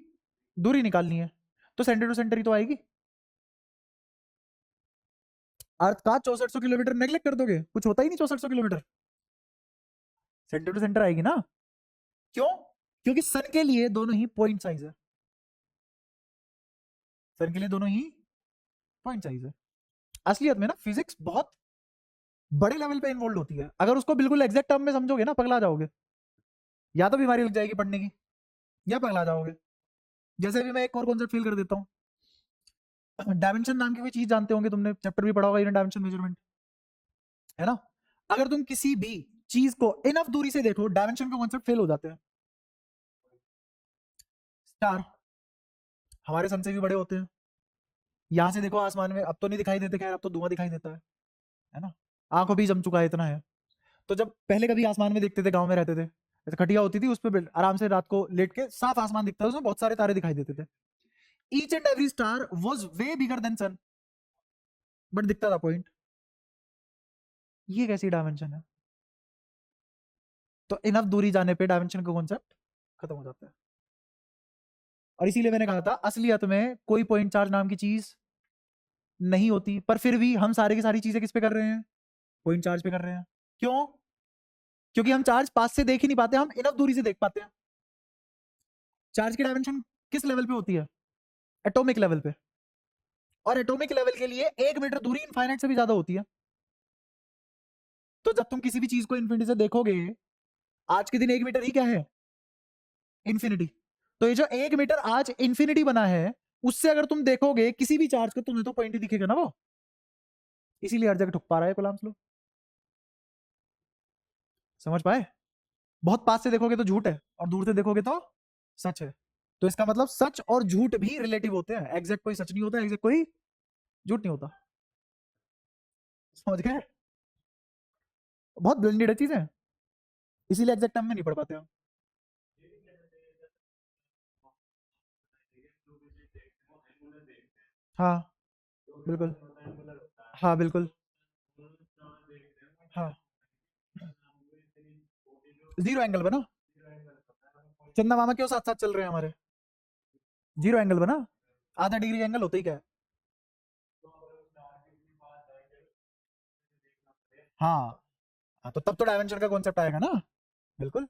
दूरी निकालनी है, तो सेंटर टू सेंटर ही तो आएगी। अर्थ का 6400 किलोमीटर नेग्लेक्ट कर दोगे, कुछ होता ही नहीं 6400 किलोमीटर, सेंटर टू सेंटर आएगी ना। क्यों? क्योंकि सन के लिए दोनों ही पॉइंट साइज है, सन के लिए दोनों ही पॉइंट साइज है। असलियत में ना फिजिक्स बहुत बड़े लेवल पे इन्वॉल्व होती है, अगर उसको बिल्कुल एग्जैक्ट टर्म में समझोगे ना पगला जाओगे, या तो बीमारी लग जाएगी पढ़ने की, या पगला जाओगे। जैसे भी मैं एक और कॉन्सेप्ट फील कर देता हूँ, डायमेंशन नाम की कोई चीज जानते होंगे, तुमने चैप्टर भी पढ़ा होगा यूनिट डायमेंशन मेजरमेंट, है ना। अगर तुम किसी भी चीज को इनफ दूरी से देखो, डायमेंशन का कॉन्सेप्ट फेल हो जाते हैं। स्टार हमारे सन से भी बड़े होते हैं, यहाँ से देखो आसमान में, अब तो नहीं दिखाई देते, खैर अब तो धुआं दिखाई देता है ना। आंखों भी जम चुका है, इतना है। तो जब पहले कभी आसमान में देखते थे, गांव में रहते थे, ऐसे खटिया होती थी, उस पर आराम से रात को लेट के साफ आसमान दिखता है, उसमें बहुत सारे तारे दिखाई देते थे। Each and every star was way bigger than sun, but दिखता था पॉइंट। ये कैसी डायमेंशन है? तो इनफ दूरी जाने पे डायमेंशन का कॉन्सेप्ट खत्म हो जाता है। और इसीलिए मैंने कहा था असलियत में कोई पॉइंट चार्ज नाम की चीज नहीं होती, पर फिर भी हम सारे की सारी चीजें किस पे कर रहे हैं? पॉइंट चार्ज पे कर रहे हैं। क्यों? क्योंकि हम चार्ज पास से देख ही नहीं पाते, हम इनफ दूरी से देख पाते हैं। चार्ज की डायमेंशन किस लेवल पे होती है? एटॉमिक लेवल पे। और एटॉमिक लेवल के लिए 1 मीटर दूरी इनफाइनाइट से भी ज्यादा होती है। तो जब तुम किसी भी चीज को इन्फिनिटी से देखोगे, आज के दिन 1 मीटर ही क्या है? इन्फिनिटी। तो ये जो 1 मीटर आज इन्फिनिटी बना है, उससे अगर तुम देखोगे किसी भी चार्ज को, तुम्हें तो पॉइंट ही दिखेगा ना वो। इसीलिए हर जगह ठुक पा रहा है कूलम्ब्स लॉ। समझ पाए? बहुत पास से देखोगे तो झूठ है, और दूर से देखोगे तो सच है। तो इसका मतलब सच और झूठ भी रिलेटिव होते हैं, एग्जैक्ट कोई सच नहीं होता, एग्जैक्ट कोई झूठ नहीं होता। समझ गए? बहुत ब्लेंडेड है चीजें, इसीलिए एग्जैक्ट टर्म में नहीं पढ़ पाते हम। हाँ बिल्कुल। हाँ बिल्कुल। हाँ, जीरो एंगल बना। चंदा मामा क्यों साथ साथ चल रहे हैं हमारे? जीरो एंगल बना। आधा डिग्री एंगल होता ही क्या है? हाँ। हाँ, तो तब तो डायमेंशन का कॉन्सेप्ट आएगा ना। बिल्कुल।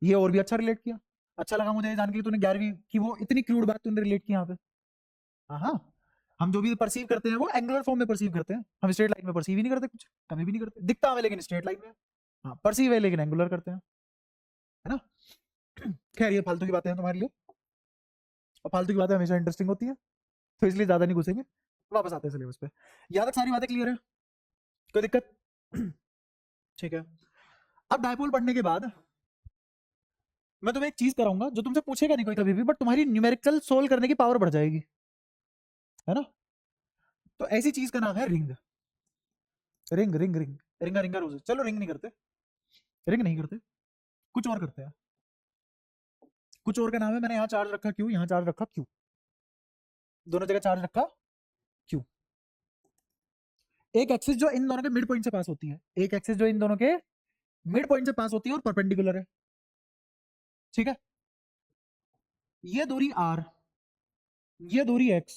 ये और भी अच्छा रिलेट किया। अच्छा लगा मुझे ये जान के कि तूने 11वीं की वो इतनी क्रूड बात तूने रिलेट की यहाँ पे। हाँ हाँ। हम जो भी परसीव करते हैं वो एंगुलर फॉर्म में परसीव करते हैं, हम स्ट्रेट लाइन में परसीव ही नहीं करते, कुछ कभी भी नहीं करते, दिखता हमें लेकिन स्ट्रेट लाइन में। हाँ, परसीव है लेकिन एंगुलर करते हैं, है ना। खैर ये फालतू की बातें हैं तुम्हारे लिए, और फालतू की बातें हमेशा इंटरेस्टिंग होती है, तो इसलिए ज्यादा नहीं घुसेंगे। वापस आते हैं सिलेबस पे। यहाँ तक सारी बातें क्लियर है? कोई दिक्कत? ठीक है। अब डायपोल पढ़ने के बाद मैं तुम्हें एक चीज कराऊंगा जो तुमसे पूछेगा नहीं कोई कभी भी, बट तुम्हारी न्यूमेरिकल सोल्व करने की पावर बढ़ जाएगी, है ना। तो ऐसी चीज का नाम है रिंग। Ring ring ring. रिंगा रिंगा रोज, चलो रिंग नहीं करते, रिंग नहीं करते, कुछ और करते हैं। कुछ और का नाम है, मैंने यहाँ चार्ज रखा क्यू, यहाँ चार्ज रखा क्यू, दोनों जगह चार्ज रखा क्यू। एक एक्सिस जो इन दोनों के मिड पॉइंट से पास होती है, एक एक्सिस जो इन दोनों के मिड पॉइंट से पास होती है और परपेंडिकुलर है, ठीक है। ये दूरी r, ये दूरी x,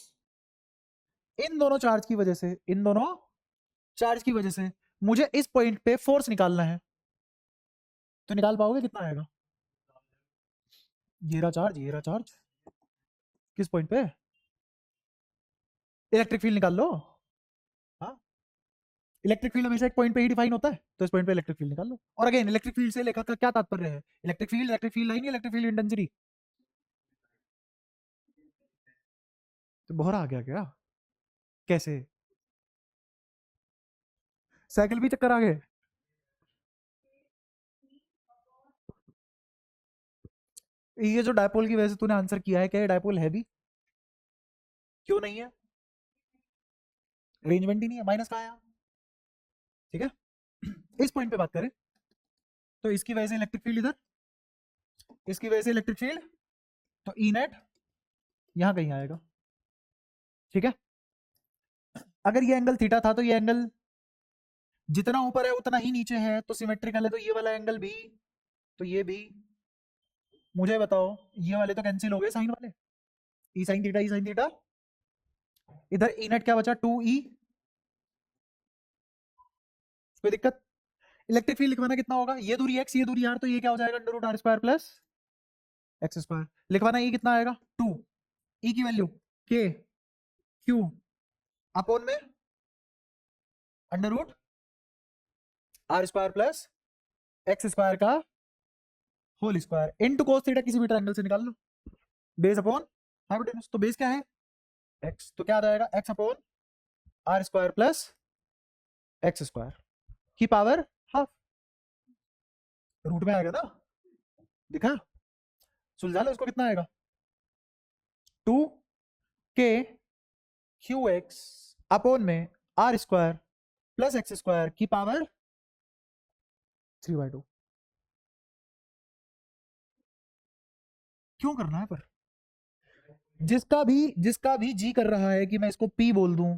इन दोनों चार्ज की वजह से, इन दोनों चार्ज की वजह से मुझे इस पॉइंट पे फोर्स निकालना है। तो निकाल पाओगे? कितना आएगा? ये रहा चार्ज, ये रहा चार्ज, किस पॉइंट पे? इलेक्ट्रिक फील्ड निकाल लो। हाँ, इलेक्ट्रिक फील्ड हमेशा एक पॉइंट पे ही डिफाइन होता है, तो इस पॉइंट पे इलेक्ट्रिक फील्ड निकाल लो। और अगेन इलेक्ट्रिक फील्ड से लेखक का क्या तात्पर्य है? Electric field line, electric field intensity. तो बोहरा आ गया क्या? कैसे? साइकिल भी चक्कर आ गए? ये जो डायपोल की वजह से तूने आंसर किया है, क्या ये डायपोल है भी? क्यों नहीं है? अरेंजमेंट ही नहीं है, माइनस कहाँ आया? ठीक है। इस पॉइंट पे बात करें तो इसकी वजह से इलेक्ट्रिक फील्ड इधर, इसकी वजह से इलेक्ट्रिक फील्ड, तो ई नेट यहां कहीं आएगा, ठीक है। अगर ये एंगल थीटा था तो ये एंगल जितना ऊपर है उतना ही नीचे है, तो सिमेट्रिकल है, तो ये वाला एंगल भी, तो ये भी। मुझे बताओ, ये वाले तो कैंसिल हो गए साइन वाले, ई साइन थीटा, ई साइन थीटा, इधर ई नेट क्या बचा? 2e। कोई दिक्कत? इलेक्ट्रिक फील्ड लिखवाना कितना होगा? ये दूरी x, ये दूरी r, तो ये क्या हो जाएगा? Under root R square plus X square. लिखवाना e कितना आएगा? 2। e की वैल्यू k q अपोन में under root R square plus X square का whole square into cos theta, किसी भी ट्रायंगल से निकाल लो, बेस अपॉन हाइपोटेन्यूज। तो बेस क्या है? x, तो क्या आ जाएगा? x upon R square plus X square की पावर हाफ, रूट में आएगा ना, दिखा? सुलझा लो इसको, कितना आएगा? 2 k क्यू एक्स अपोन में R square plus X square की पावर 3/2। क्यों करना है पर? जिसका भी जी कर रहा है कि मैं इसको पी बोल दूं,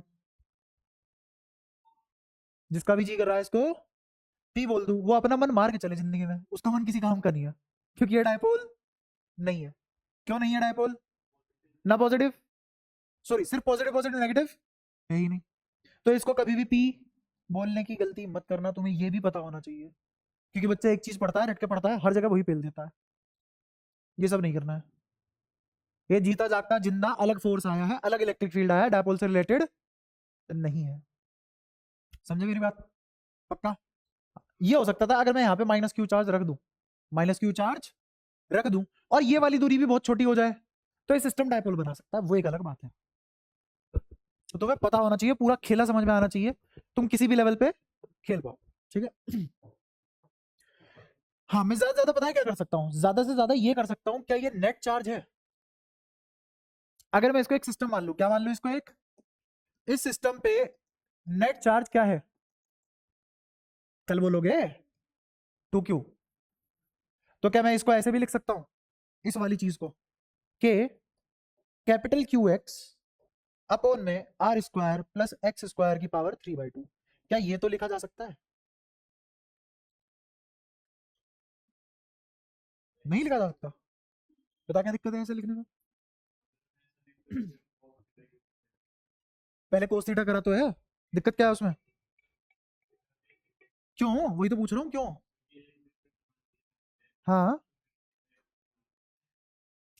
जिसका भी जी कर रहा है इसको पी बोल दूं, वो अपना मन मार के चले जिंदगी में, उसका मन किसी काम का नहीं है, क्योंकि ये डायपोल नहीं है। क्यों नहीं है डायपोल? ना पॉजिटिव, सॉरी सिर्फ पॉजिटिव पॉजिटिव नेगेटिव है ही नहीं। तो इसको कभी भी पी बोलने की गलती मत करना, तुम्हें ये भी पता होना चाहिए, क्योंकि बच्चा एक चीज पढ़ता है, रट के पढ़ता है, हर जगह वही पेल देता है। ये सब नहीं करना है। ये जीता जागता जिंदा अलग फोर्स आया है, अलग इलेक्ट्रिक फील्ड आया है, डायपोल से रिलेटेड नहीं है। समझे मेरी बात? पक्का? ये हो सकता था अगर मैं यहाँ पे माइनस क्यू चार्ज रख दूं, माइनस क्यू चार्ज रख दूं, और ये वाली दूरी भी बहुत छोटी हो जाए, तो ये सिस्टम डायपोल बना सकता है, वो एक अलग बात है। तो तुम्हें पता होना चाहिए, पूरा खेला समझ में आना चाहिए, तुम किसी भी लेवल पे खेल पाओ। ठीक है? हाँ, मैं ज्यादा ज्यादा पता है क्या कर सकता हूँ, ज्यादा से ज्यादा ये कर सकता हूँ, क्या ये नेट चार्ज है? अगर मैं इसको एक सिस्टम मान लूं, क्या मान लूं इसको एक, इस सिस्टम पे नेट चार्ज क्या है? कल बोलोगे 2q। तो क्या मैं इसको ऐसे भी लिख सकता हूं, इस वाली चीज को, कि कैपिटल क्यू एक्स अपॉन में R square plus X square की पावर 3/2? क्या ये तो लिखा जा सकता है? नहीं लिखा जा सकता? बता क्या दिक्कत है ऐसे लिखने में? पहले कोस थीटा करा तो है, दिक्कत क्या है उसमें? क्यों, वही तो पूछ रहा हूँ, क्यों? हाँ,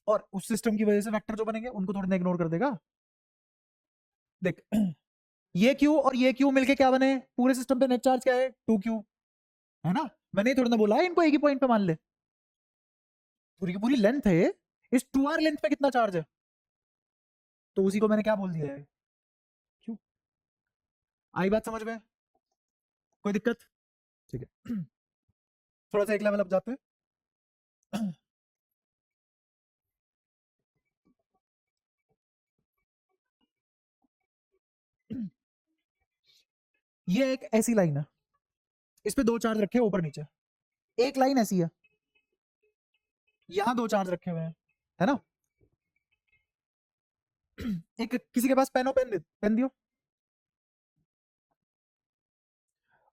और उस सिस्टम की वजह से वेक्टर जो बनेंगे उनको थोड़ी ना इग्नोर कर देगा। देख, ये क्यू और ये क्यू मिलके क्या बने, पूरे सिस्टम पे नेट चार्ज क्या है? 2q, है ना? मैंने थोड़ा ना बोला है इनको एक ही पॉइंट पे मान ले, पूरी की पूरी लेंथ है, इस 2r लेंथ पे कितना चार्ज है, तो उसी को मैंने क्या बोल दिया है, क्यों? आई बात समझ में? कोई दिक्कत? ठीक है। थोड़ा सा एक लेवल अप जाते हैं। ये एक ऐसी लाइन है, इस पे दो चार्ज रखे ऊपर नीचे, एक लाइन ऐसी है, यहां दो चार्ज रखे हुए हैं, है ना? एक किसी के पास पेन हो, पेन दे, पेन दियो,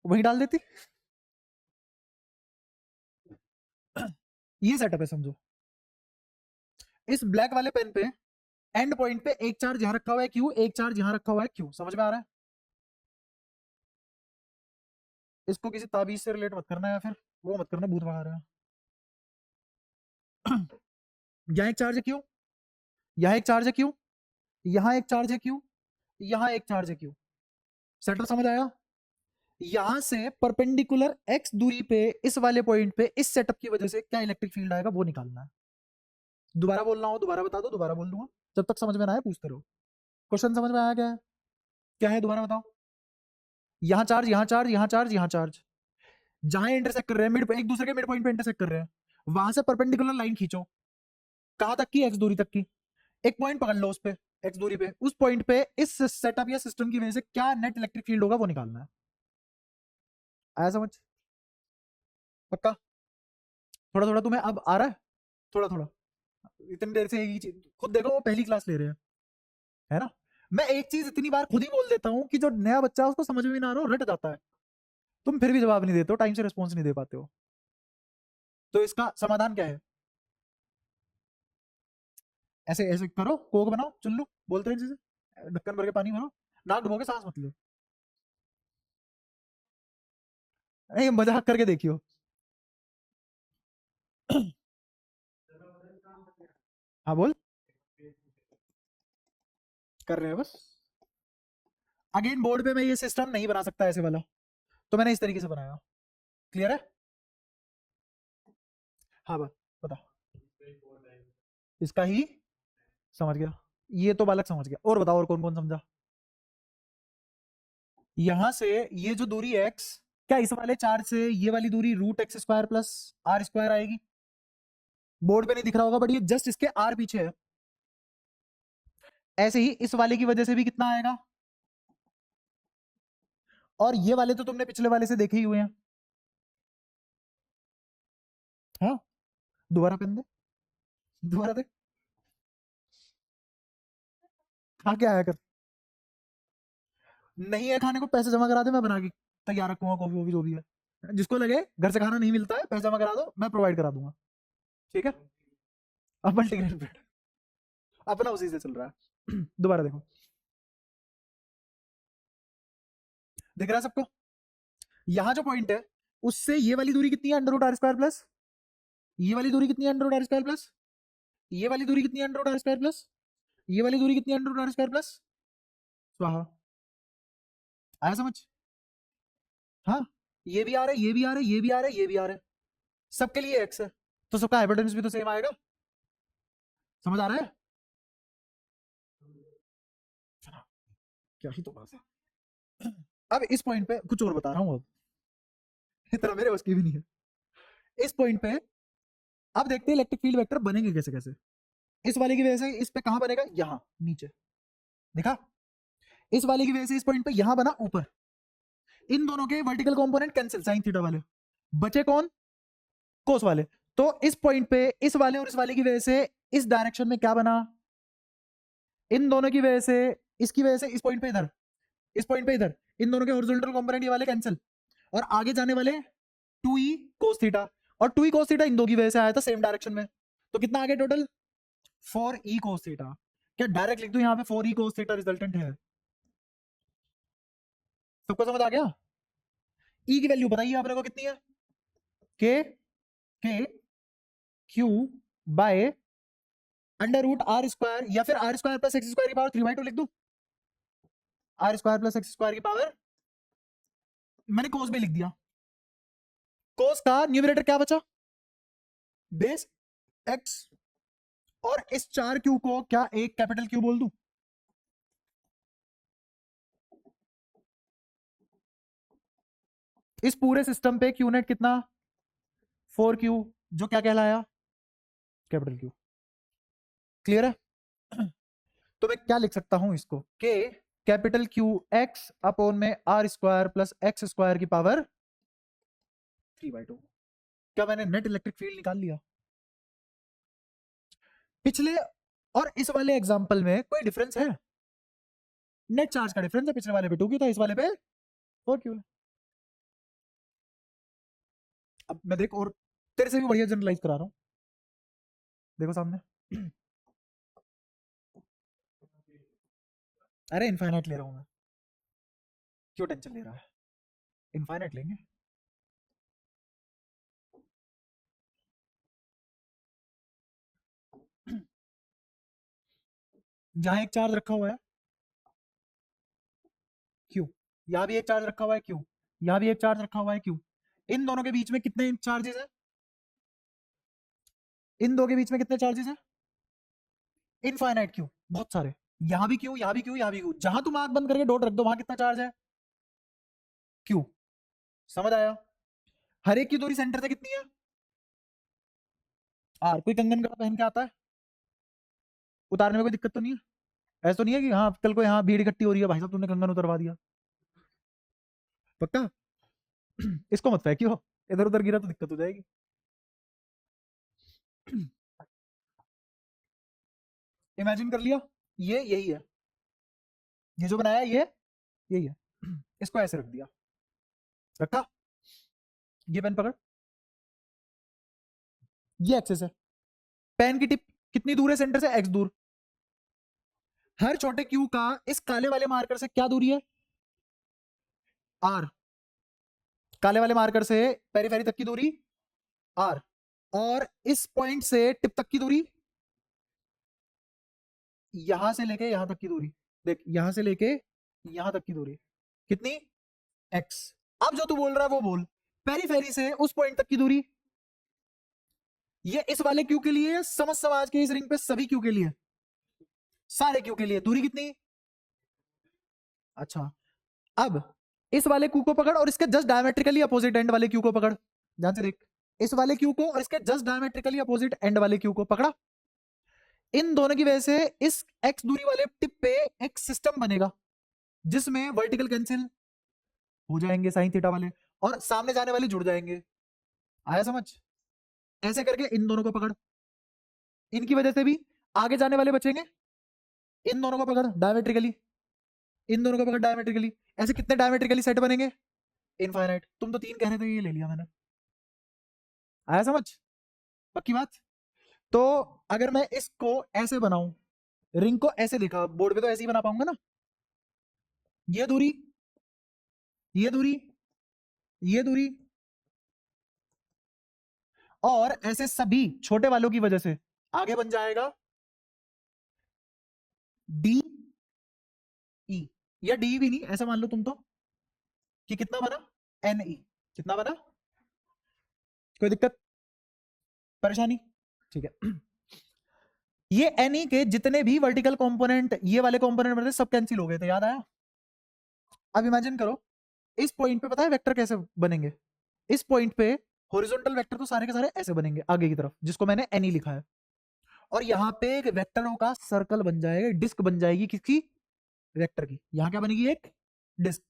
वही डाल देती। ये सेटअप है समझो, इस ब्लैक वाले पेन पे एंड पॉइंट पे एक चार्ज यहां रखा हुआ है क्यू, एक चार्ज यहां रखा हुआ है क्यू, समझ में आ रहा है? इसको किसी ताबीज से रिलेट मत करना, या फिर वो मत करना, भूत भगा रहा है। यहाँ एक चार्ज है क्यू, यहाँ एक चार्ज है क्यू, यहाँ एक चार्ज है क्यू, यहाँ एक चार्ज है क्यू। सेटअप समझ आया? यहां से परपेंडिकुलर एक्स दूरी पे इस वाले पॉइंट पे इस सेटअप की वजह से क्या इलेक्ट्रिक फील्ड आएगा वो निकालना है। दोबारा बोलना हो दोबारा बता दो, दोबारा बोल दूंगा, जब तक समझ में ना आए पूछते रहो। क्वेश्चन समझ में आया क्या है? क्या है दोबारा बताओ। यहाँ चार्ज, यहाँ चार्ज, यहाँ चार्ज, यहाँ चार्ज, जहां इंटरसेक्ट कर रहे हैं मिड, एक दूसरे के मिड पॉइंट पे इंटरसेक्ट कर रहे हैं, वहां से परपेंडिकुलर लाइन खींचो, कहां तक की? एक्स दूरी तक की। एक पॉइंट पकड़ लो उस पे, एक्स दूरी पे, उस पॉइंट पे इस सेटअप या सिस्टम की वजह से क्या नेट इलेक्ट्रिक फील्ड होगा वो निकालना है। आया समझ? पक्का? थोड़ा थोड़ा तुम्हें अब आ रहा है, थोड़ा थोड़ा, इतनी देर से एक ही चीज खुद देखो, वो पहली क्लास ले रहे हैं, है ना? मैं एक चीज इतनी बार खुद ही बोल देता हूँ कि जो नया बच्चा है उसको समझ में ना आ रहा हो, रट जाता है, तुम फिर भी जवाब नहीं देते हो, टाइम से रिस्पॉन्स नहीं दे पाते हो। तो इसका समाधान क्या है? ऐसे ऐसे करो, कोक बनाओ, चुल्लू बोलते हैं जिसे, ढक्कन भर के पानी भरो, नाक डुबो के सांस मत लो। नहीं, मजाक करके देखियो। हाँ बोल, कर रहे हैं बस। अगेन बोर्ड पे मैं ये सिस्टम नहीं बना सकता ऐसे वाला, तो मैंने इस तरीके से बनाया। क्लियर है? हाँ बस, बता। इसका ही समझ गया, ये तो बालक समझ गया, और बताओ और कौन कौन समझा? यहां से ये जो दूरी x, क्या इस वाले चार्ज से ये वाली दूरी root X square plus R square आएगी? बोर्ड पे नहीं दिख रहा होगा, बट ये जस्ट इसके आर पीछे है। ऐसे ही इस वाले की वजह से भी कितना आएगा? और ये वाले तो तुमने पिछले वाले से देखे ही हुए हैं। हाँ, दोबारा पेन दे, दोबारा दे, खा के आया कर। नहीं है खाने को, पैसे जमा करा दे, मैं बना के तैयार रखूंगा कॉफी वॉफी जो भी है। जिसको लगे घर से खाना नहीं मिलता है, पैसे जमा करा दो, मैं प्रोवाइड करा दूंगा। ठीक है, अब मल्टीग्रेन ब्रेड अपना उसी से चल रहा है। दोबारा देखो, दिख रहा है सबको? यहाँ जो पॉइंट है उससे ये वाली दूरी कितनी है, under root R square plus ये वाली दूरी कितनी है, under root R square plus ये वाली दूरी कितनी है, under root R square plus ये वाली दूरी कितनी है, under root R square plus. स्वाहा, आया समझ? हाँ, ये भी आ रहा है, ये भी आ रहा है, ये भी आ रहा है, ये भी आ रहा है, सबके लिए एक्स है, तो सबका हाइपोटेन्यूज भी तो सेम आएगा। समझ आ रहा है? क्या ही तो बात है। अब इस पॉइंट पे कुछ और बता रहा हूँ, अब इतना मेरे बस की भी नहीं है। इस पॉइंट पे अब देखते हैं इलेक्ट्रिक फील्ड वेक्टर बनेंगे कैसे कैसे। इस वाले की वजह से इस पे कहां बनेगा, यहां नीचे, देखा? इस वाले की वजह से इस पॉइंट पे यहां बना ऊपर। इन दोनों के vertical component cancel, sine theta वाले बचे कौन, कोस वाले। तो इस पॉइंट पे इस वाले और इस वाले की वजह से इस डायरेक्शन में क्या बना, इन दोनों की वजह से, इसकी वजह से इस पॉइंट पे इधर, इस पॉइंट पे इधर, इन दोनों के हॉरिजॉन्टल कंपोनेंट ये वाले कैंसिल, और आगे जाने वाले 2e cos थीटा, और 2e cos थीटा इन दो की वजह से आया था सेम डायरेक्शन में। तो कितना आ गया टोटल, 4e cos थीटा। क्या डायरेक्ट लिख दूं यहाँ पे 4e cos थीटा रिजल्टेंट है? सबको समझ आ गया? e की वैल्यू बताइए आपने को कितनी है, K Q by under root R square, या फिर R square plus X square की पावर 3/2 लिख दूं, R square plus X square की पावर, मैंने कोस में लिख दिया। कोस का न्यूमरेटर क्या बचा, बेस एक्स, और इस 4 क्यू को क्या एक कैपिटल क्यू बोल दूं, इस पूरे सिस्टम पे क्यू नेट कितना, 4 क्यू, जो क्या कहलाया, कैपिटल क्यू। क्लियर है? तो मैं क्या लिख सकता हूं इसको, K capital Q X upon में R square plus X square की पावर 3/2। क्या मैंने नेट इलेक्ट्रिक फील्ड निकाल लिया? पिछले और इस वाले एग्जांपल में कोई डिफरेंस है, नेट चार्ज का डिफरेंस है, पिछले वाले पे 2 क्यू था, इस वाले पे 4 क्यू है। अब मैं देख और तेरे से भी बढ़िया जनरलाइज करा रहा हूं, देखो सामने। अरे इनफाइनाइट ले रहा हूं मैं, क्यों टेंशन ले रहा है, इनफाइनाइट लेंगे। जहां एक चार्ज रखा हुआ है क्यू, यहां भी एक चार्ज रखा हुआ है क्यू, यहां भी एक चार्ज रखा हुआ है क्यू, इन दोनों के बीच में कितने चार्जेस है, इन दो के बीच में कितने चार्जेस है, इनफाइनाइट क्यू, बहुत सारे। यहां भी क्यू, यहां भी क्यू, यहां भी क्यू, जहां तुम आंख बंद करके डॉट रख दो वहां कितना चार्ज है, क्यू। समझ आया? हर एक की दूरी सेंटर से कितनी है, आर। कोई कंगन का पहन के आता है, उतारने में कोई दिक्कत तो नहीं है? ऐसा तो नहीं है कि हाँ कल को यहाँ भीड़ इकट्ठी हो रही है, भाई साहब तुमने कंगन उतरवा दिया, पक्का? इसको मत फेंकियो, इधर उधर गिरा तो दिक्कत हो जाएगी। इमेजिन कर लिया, ये यही है, ये जो बनाया ये यही है। इसको ऐसे रख दिया, रखा, ये पेन पकड़, ये एक्सेस है, पेन की टिप कितनी दूर है सेंटर से, एक्स दूर। हर छोटे क्यू का इस काले वाले मार्कर से क्या दूरी है, आर। काले वाले मार्कर से पेरीफेरी तक की दूरी आर, और इस पॉइंट से टिप तक की दूरी, यहां से लेके यहां तक की दूरी, देख यहां से लेके यहां तक की दूरी कितनी, एक्स। अब जो तू बोल रहा है वो बोल, पेरीफेरी से उस पॉइंट तक की दूरी, ये इस वाले क्यू के लिए, समझ समाज के इस रिंग पे सभी क्यू के लिए, सारे क्यू के लिए दूरी कितनी। अच्छा, अब इस वाले क्यू को पकड़ और इसके जस्ट डायमेट्रिकली अपोजिट एंड वाले क्यू को पकड़, ध्यान से देख, इस वाले क्यू को और इसके जस्ट डायमेट्रिकली अपोजिट एंड वाले क्यू को पकड़ा। इन दोनों की वजह से इस एक्स दूरी वाले टिप पे एक सिस्टम बनेगा जिसमें वर्टिकल कैंसिल, हो जाएंगे साइन थीटा वाले, और सामने जाने वाले जुड़ जाएंगे। आया समझ? ऐसे करके इन दोनों को पकड़, इनकी वजह से भी आगे जाने वाले बचेंगे। इन दोनों को पकड़ डायमेट्रिकली, इन दोनों को पकड़ डायमेट्रिकली। ऐसे कितने डायमेट्रिकली सेट बनेंगे? इनफाइनाइट। तुम तो 3 कह रहे थे, ये ले लिया मैंने। आया समझ? पक्की बात? तो अगर मैं इसको ऐसे बनाऊं, रिंग को ऐसे दिखा बोर्ड पे, तो ऐसे ही बना पाऊंगा ना? ये दूरी, ये दूरी, ये दूरी, और ऐसे सभी छोटे वालों की वजह से आगे बन जाएगा डी ई, या डी भी नहीं, ऐसा मान लो तुम तो कि कितना बना, एन ई। कितना बना? कोई दिक्कत परेशानी? ठीक है। ये एन ई के जितने भी वर्टिकल कंपोनेंट, ये वाले कंपोनेंट बनते सब कैंसिल हो गए थे, याद आया? अब इमेजिन करो, इस पॉइंट पे पता है वेक्टर कैसे बनेंगे? इस पॉइंट पे हॉरिजॉन्टल वेक्टर तो सारे के सारे ऐसे बनेंगे आगे की तरफ, जिसको मैंने एन ई लिखा है, और यहाँ पे एक वेक्टरों का सर्कल बन जाएगा, डिस्क बन जाएगी किसकी? वेक्टर की। यहाँ क्या बनेगी? एक डिस्क।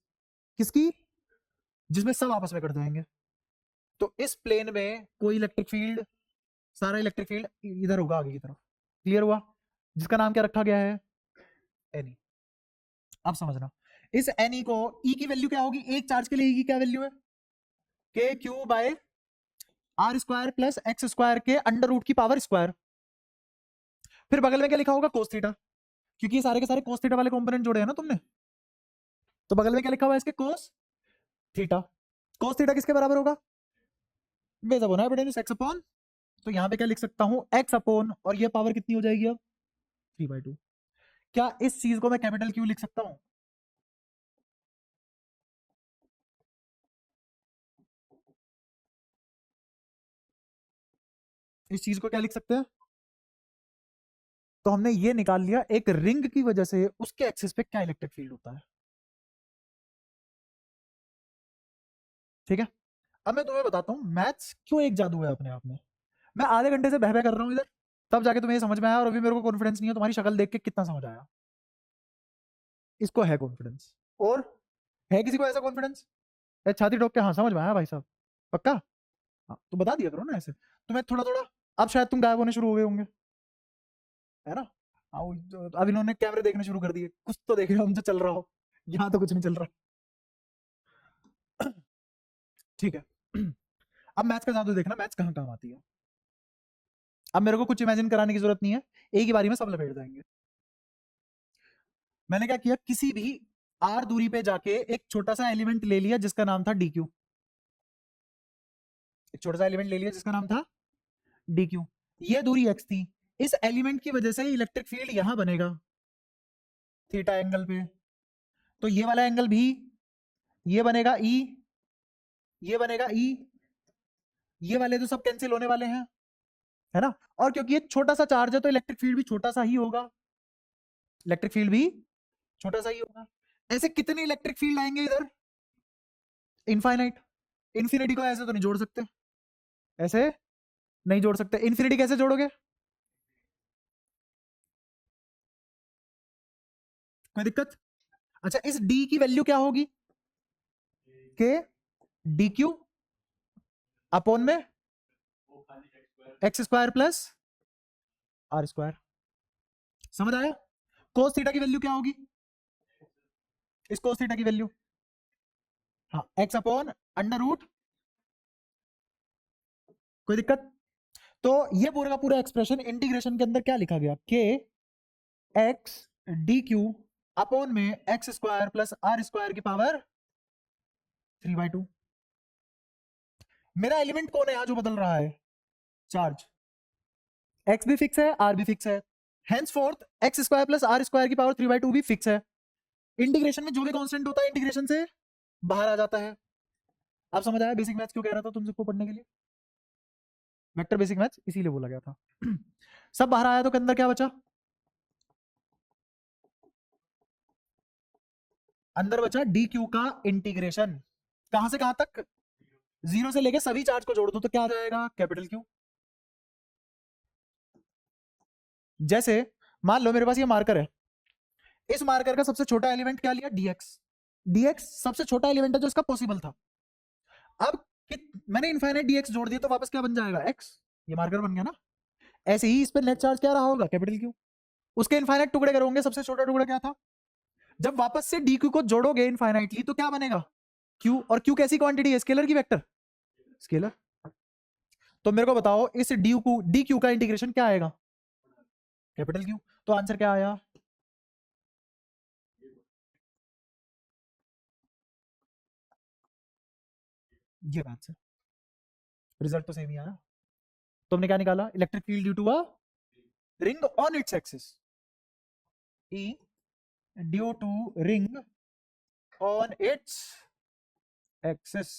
किसकी? जिसमें सब आपस में कट जाएंगे। तो इस प्लेन में कोई इलेक्ट्रिक फील्ड, सारा इलेक्ट्रिक फील्ड इधर होगा आगे की तरफ। क्लियर हुआ? जिसका नाम क्या रखा गया है? एनी। अब समझना, इस एनी को ई की वैल्यू क्या होगी? एक चार्ज के लिए ई की क्या वैल्यू है? K Q by R square plus X square के अंडर रूट की पावर स्क्वायर। फिर बगल में क्या लिखा होगा? कोस थीटा, क्योंकि ये सारे के सारे कोस थीटा वाले कंपोनेंट जोड़े हैं ना तुमने, तो बगल में क्या लिखा हुआ है इसके? Cos theta. कोस थीटा किसके बराबर होगा? Base upon hypotenuse x upon, तो यहाँ पे क्या लिख सकता हूँ? एक्स अपॉन, और ये पावर कितनी हो जाएगी अब? 3/2। क्या इस चीज को मैं कैपिटल क्यू लिख सकता हूँ? इस चीज को क्या लिख सकते हैं? तो हमने ये निकाल लिया, एक रिंग की वजह से उसके एक्सिस पे क्या इलेक्ट्रिक फील्ड होता है। ठीक है, अब मैं तुम्हें बताता हूँ मैथ्स क्यों एक जादू है अपने आप में। मैं आधे घंटे से बह बह कर रहा हूँ इधर, तब जाके तुम्हें समझ में आया, और अभी मेरे को कॉन्फिडेंस नहीं है। तुम्हारी शक्ल देख के कितना समझ आया? इसको है कॉन्फिडेंस, और है किसी को ऐसा कॉन्फिडेंस? छाती ठोक के हाँ समझ में आया भाई साहब, पक्का? हाँ तो बता दिया करो ना ऐसे, तुम्हें थोड़ा थोड़ा। अब शायद तुम गायब होने शुरू हो गए होंगे, है ना? अब इन्होंने कैमरे देखने शुरू कर दिए, कुछ तो देख रहे हो हम, जो चल रहा हो। यहाँ तो कुछ नहीं चल रहा। ठीक है। अब मैथ्स का जादू देखना, मैथ्स कहाँ काम आती है। अब मेरे को कुछ इमेजिन कराने की जरूरत नहीं है, एक ही बारी में सब लपेट जाएंगे। मैंने क्या किया, किसी भी आर दूरी पे जाके एक छोटा सा एलिमेंट ले लिया जिसका नाम था डी क्यू। एक छोटा सा एलिमेंट ले लिया जिसका नाम था डी क्यू। ये दूरी एक्स थी, इस एलिमेंट की वजह से इलेक्ट्रिक फील्ड यहां बनेगा थीटा एंगल पे। तो ये वाला एंगल भी, ये बनेगा ई, ये बनेगा ई, ये वाले तो सब कैंसिल होने वाले हैं, है ना? और क्योंकि ये छोटा सा चार्ज है तो इलेक्ट्रिक फील्ड भी छोटा सा ही होगा, इलेक्ट्रिक फील्ड भी छोटा सा ही होगा। ऐसे कितने इलेक्ट्रिक फील्ड आएंगे इधर? इनफाइनाइट। इन्फिनिटी को ऐसे तो नहीं जोड़ सकते, ऐसे नहीं जोड़ सकते। इन्फिनिटी कैसे जोड़ोगे? कोई दिक्कत? अच्छा, इस डी की वैल्यू क्या होगी? के डी क्यू अपॉन में X square plus R square. समझ आया? कोस थीटा की वैल्यू क्या होगी? इस कोस थीटा की वैल्यू, हाँ, एक्स अपॉन अंडर रूट। कोई दिक्कत? तो ये पूरा का पूरा एक्सप्रेशन इंटीग्रेशन के अंदर क्या लिखा गया? K X D Q upon में X square plus R square की पावर 3/2। मेरा एलिमेंट कौन है यहां जो बदल रहा है? चार्ज। एक्स भी फिक्स है, आर भी फिक्स है, hence forth X square plus R square की पावर 3/2 भी फिक्स है। इंटीग्रेशन में जो भी कांस्टेंट होता है इंटीग्रेशन से बाहर आ जाता है। आप समझ आया बेसिक मैथ्स क्यों कह रहा था तुम सबको पढ़ने के लिए? वेक्टर बेसिक मैथ्स इसीलिए बोला गया था। सब बाहर आया तो के अंदर क्या बचा? अंदर बचा डी क्यू का इंटीग्रेशन। कहां से कहां तक? जीरो से लेके सभी चार्ज को जोड़ दो तो क्या आ जाएगा? Capital Q. जैसे मान लो मेरे पास ये मार्कर है, इस मार्कर का सबसे छोटा एलिमेंट क्या लिया? डीएक्स। dx सबसे छोटा एलिमेंट है जो इसका पॉसिबल था। अब मैंने इनफाइनाइट dx जोड़ दिया तो वापस क्या बन जाएगा, x। ये मार्कर बन गया ना। ऐसे ही इस पर नेट चार्ज क्या रहा होगा, कैपिटल क्यू। उसके इनफाइनाइट टुकड़े करोगे, सबसे छोटा टुकड़ा क्या था। जब वापस से dq को जोड़ोगे इनफाइनाइटली तो क्या बनेगा, q। और q कैसी क्वांटिटी है, स्केलर की वेक्टर, स्केलर। तो मेरे को बताओ इस dq का इंटीग्रेशन क्या आएगा, कैपिटल क्यू। तो आंसर क्या आया, ये बात से रिजल्ट तो सेम ही आया। तुमने क्या निकाला, electric field due to a ring on its axis, E due to ring on its axis.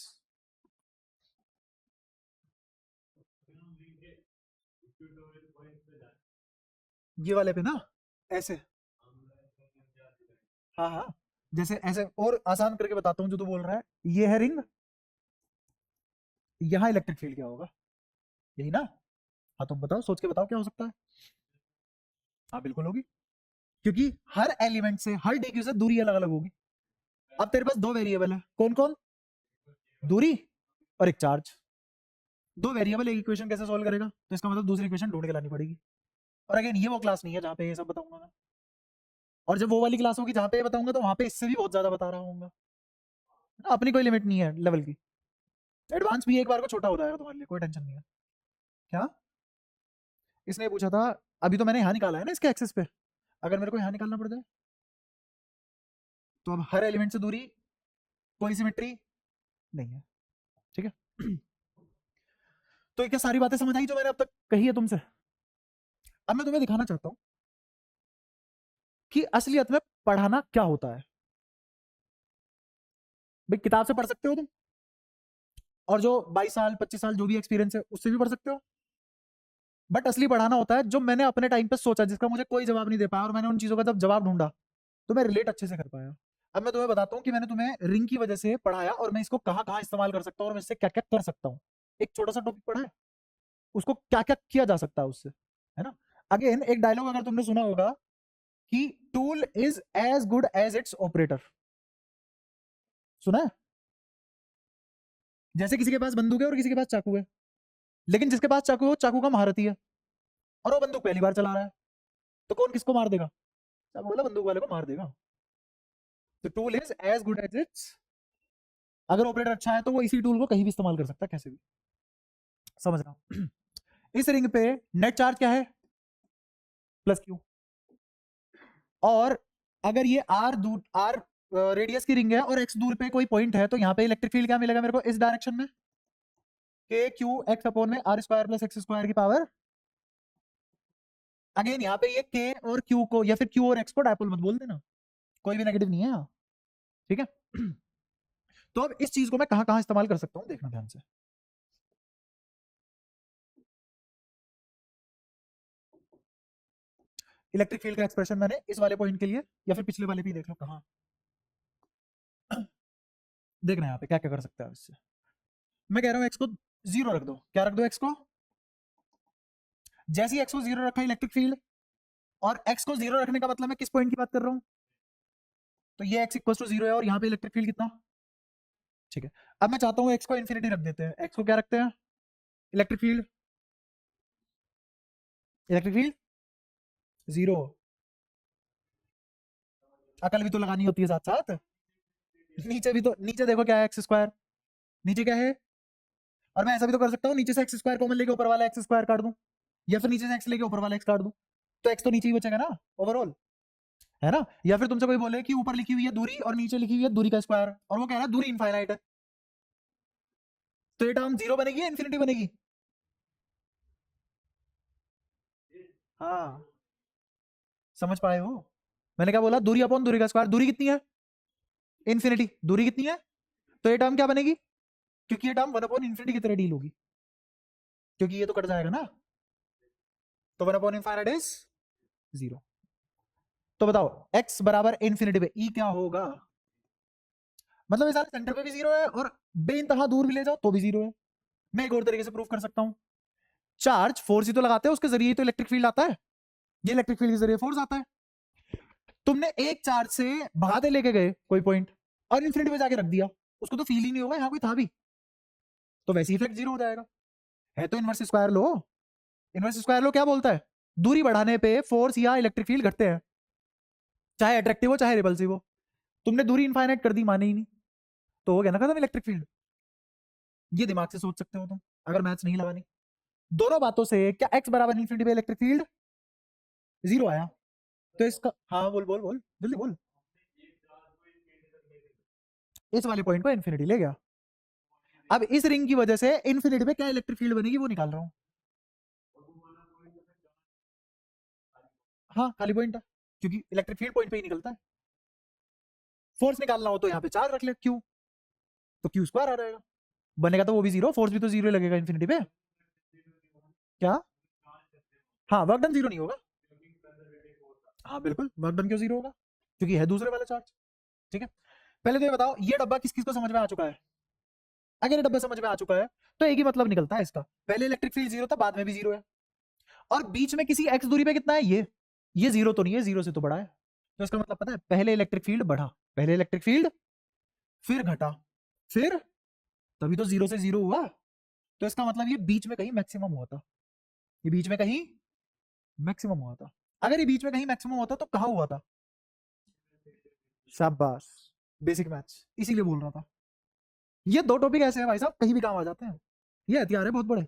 ये वाले पे ना, ऐसे, हाँ हाँ, जैसे ऐसे। और आसान करके बताता हूँ जो तू बोल रहा है, ये है रिंग, यहाँ इलेक्ट्रिक फील्ड क्या होगा, यही ना। हाँ तुम बताओ, सोच के बताओ क्या हो सकता है। हाँ बिल्कुल होगी, क्योंकि हर एलिमेंट से, हर डीक्यू से दूरी अलग अलग होगी। अब तेरे पास दो वेरिएबल है, कौन कौन, दूरी और एक चार्ज। दो वेरिएबल एक इक्वेशन कैसे सॉल्व करेगा, तो इसका मतलब दूसरी इक्वेशन ढूंढ के लानी पड़ेगी। और अगेन ये वो क्लास नहीं है जहाँ पे ये सब बताऊंगा मैं। और जब वो वाली क्लास होगी जहाँ पे ये बताऊंगा तो वहाँ पे इससे भी बहुत ज्यादा बता रहा हूँ। अपनी कोई लिमिट नहीं है लेवल की। एडवांस भी एक बार को छोटा हो जाएगा तुम्हारे लिए, कोई टेंशन नहीं है। क्या इसने पूछा था, अभी तो मैंने यहाँ निकाला है ना इसके एक्सेस पे, अगर मेरे को यहाँ निकालना पड़ जाए तो अब हर एलिमेंट से दूरी, कोई सिमेट्री नहीं है, ठीक है। तो ये क्या सारी बातें समझ आई जो मैंने अब तक कही है तुमसे। अब मैं तुम्हें दिखाना चाहता हूं कि असलियत में पढ़ाना क्या होता है। भाई किताब से पढ़ सकते हो तुम, और जो 22 साल 25 साल जो भी एक्सपीरियंस है उससे भी पढ़ सकते हो, बट असली पढ़ाना होता है जो मैंने अपने टाइम पे सोचा, जिसका मुझे कोई जवाब नहीं दे पाया, और मैंने उन चीजों का जब जवाब ढूंढा तो मैं रिलेट अच्छे से कर पाया। अब मैं तुम्हें बताता हूँ कि मैंने तुम्हें रिंग की वजह से पढ़ाया और मैं इसको कहाँ कहाँ इस्तेमाल कर सकता हूँ और मैं इससे क्या क्या कर सकता हूँ। एक छोटा सा टॉपिक पढ़ा है, उसको क्या क्या किया जा सकता है उससे, है ना। अगेन एक डायलॉग अगर तुमने सुना होगा कि tool is as good as its operator, सुना है। जैसे किसी के पास बंदूक है और किसी के पास चाकू है, लेकिन जिसके पास चाकू है वो चाकू का महारथी है और वो बंदूक पहली बार चला रहा है, तो कौन किसको मार देगा, चाकू वाला बंदूक वाले को मार देगा। तो tool is as good as its, अगर ऑपरेटर अच्छा है तो वो इसी टूल को कहीं भी इस्तेमाल कर सकता है, कैसे भी। समझ रहा हूं। इस रिंग पे नेट चार्ज क्या है, प्लस क्यू। और अगर ये आर रेडियस की रिंग है और एक्स दूर पे कोई पॉइंट है तो यहाँ पे इलेक्ट्रिक फील्ड क्या मिलेगा मेरे को इस डायरेक्शन में, के क्यू एक्स अपॉन में R square plus X square की पावर। अगेन यहाँ पे ये के और क्यू को या फिर क्यू और एक्स को डायपोल मत बोल देना, कोई भी नेगेटिव नहीं है यहाँ, ठीक है। तो अब इस चीज को मैं कहां कहां इस्तेमाल कर सकता हूं, देखना ध्यान से। इलेक्ट्रिक फील्ड का एक्सप्रेशन मैंने इस वाले पॉइंट के लिए या फिर पिछले वाले भी देख लो कहां, देखना यहाँ पे क्या क्या कर सकते हैं इससे। मैं कह रहा हूँ एक्स को जीरो रख दो, क्या रख दो एक्स को, जैसे ही एक्स को जीरो रखा इलेक्ट्रिक फील्ड, और एक्स को जीरो रखने का मतलब मैं किस पॉइंट की बात कर रहा हूँ, तो ये एक्स इक्वल टू जीरो है और यहाँ पे इलेक्ट्रिक फील्ड कितना, ठीक है। अब मैं चाहता हूँ एक्स को इन्फिनिटी रख देते हैं, एक्स को क्या रखते हैं, electric field, electric field zero. अकल भी तो लगानी होती है साथ साथ। नीचे भी तो, नीचे देखो क्या है, एक्स स्क्वायर, नीचे क्या है। और मैं ऐसा भी तो कर सकता हूँ नीचे से एक्स स्क्वायर कॉमन लेके ऊपर वाला एक्स स्क्वायर काट दूं, या फिर नीचे से एक्स लेके ऊपर वाला एक्स काट दूं, तो एक्स तो नीचे ही बचेगा ना ओवरऑल, है ना। या फिर तुमसे कोई बोले कि ऊपर लिखी हुई है दूरी और नीचे लिखी हुई है दूरी का स्क्वायर, और वो कह रहा है दूरी इनफाइनाइट है, तो ये टर्म जीरो बनेगी या इन्फिनिटी बनेगी। हाँ समझ पाए हो, मैंने क्या बोला, दूरी अपॉन दूरी का स्क्वायर, दूरी कितनी है इन्फिनिटी, दूरी कितनी है, तो ये टर्म क्या बनेगी, क्योंकि ये टर्म वन अपॉन इन्फिनिटी की तरह डील होगी, क्योंकि ये तो कट जाएगा ना, तो one upon infinite is zero. तो बताओ x बराबर इन्फिनिटी पे ई क्या होगा, मतलब ये सारे सेंटर पे भी जीरो है और बेइंतहा दूर भी ले जाओ तो भी जीरो है। मैं एक और तरीके से प्रूव कर सकता हूं, चार्ज फोर्स ही तो लगाते हैं, उसके जरिए तो इलेक्ट्रिक फील्ड आता है, ये इलेक्ट्रिक फील्ड के जरिए फोर्स आता है। तुमने एक चार्ज से भगाते लेके गए कोई पॉइंट, और इन्फिनिटी पे जाके रख दिया, उसको तो फील ही नहीं होगा यहाँ कोई था भी, तो वैसे इफेक्ट जीरो हो जाएगा। है तो इनवर्स स्क्वायर लो। इनवर्स स्क्वायर लो क्या बोलता है, दूरी बढ़ाने पे फोर्स या इलेक्ट्रिक फील्ड घटते हैं, चाहे अट्रैक्टिव हो चाहे रिपल्सिव हो। तुमने दूरी इनफाइनाइट कर दी, माने ही नहीं, तो हो गया ना खत्म इलेक्ट्रिक फील्ड। ये दिमाग से सोच सकते हो तुम, अगर मैथ्स नहीं लगानी। दोनों बातों से क्या x बराबर इन्फिनिटी पे इलेक्ट्रिक फील्ड जीरो आया, तो इसका, हाँ बोल बोल बोल जल्दी बोल। इस वाले पॉइंट को इन्फिनिटी ले गया, अब इस रिंग की वजह से इन्फिनिटी पे क्या इलेक्ट्रिक फील्ड बनेगी वो निकाल रहा हूं। हाँ खाली पॉइंट है, क्योंकि इलेक्ट्रिक फील्ड पॉइंट पे ही निकलता है। फोर्स निकालना हो तो यहाँ पे चार्ज रख ले क्यू, तो क्यू स्क्वायर आ जाएगा, बनेगा तो वो भी जीरो, फोर्स भी तो जीरो लगेगा इन्फिनिटी पे। क्या, हाँ वर्क डन जीरो नहीं होगा, हाँ बिल्कुल वर्क डन क्यों जीरो होगा, क्योंकि है दूसरे वाला चार्ज। ठीक है, पहले तो ये बताओ ये डब्बा किस किस को समझ में आ चुका है। अगर ये डब्बा समझ में आ चुका है तो एक ही मतलब निकलता है इसका, पहले इलेक्ट्रिक फील्ड जीरो था, बाद में भी जीरो है, और बीच में किसी एक्स दूरी पे कितना है, ये जीरो तो नहीं है, जीरो से तो बड़ा है, तो इसका मतलब पता है, पहले इलेक्ट्रिक फील्ड बढ़ा, पहले इलेक्ट्रिक फील्ड फिर घटा, फिर तभी तो जीरो से जीरो हुआ, तो इसका मतलब ये बीच में कहीं मैक्सिमम हुआ था, ये बीच में कहीं मैक्सिमम हुआ था। अगर ये बीच में कहीं मैक्सिमम हुआ था तो कहां हुआ था, शाबाश, बेसिक मैथ्स, इसीलिए बोल रहा था। ये दो टॉपिक ऐसे हैं भाई साहब, कहीं भी काम आ जाते हैं, ये हथियार है बहुत बड़े।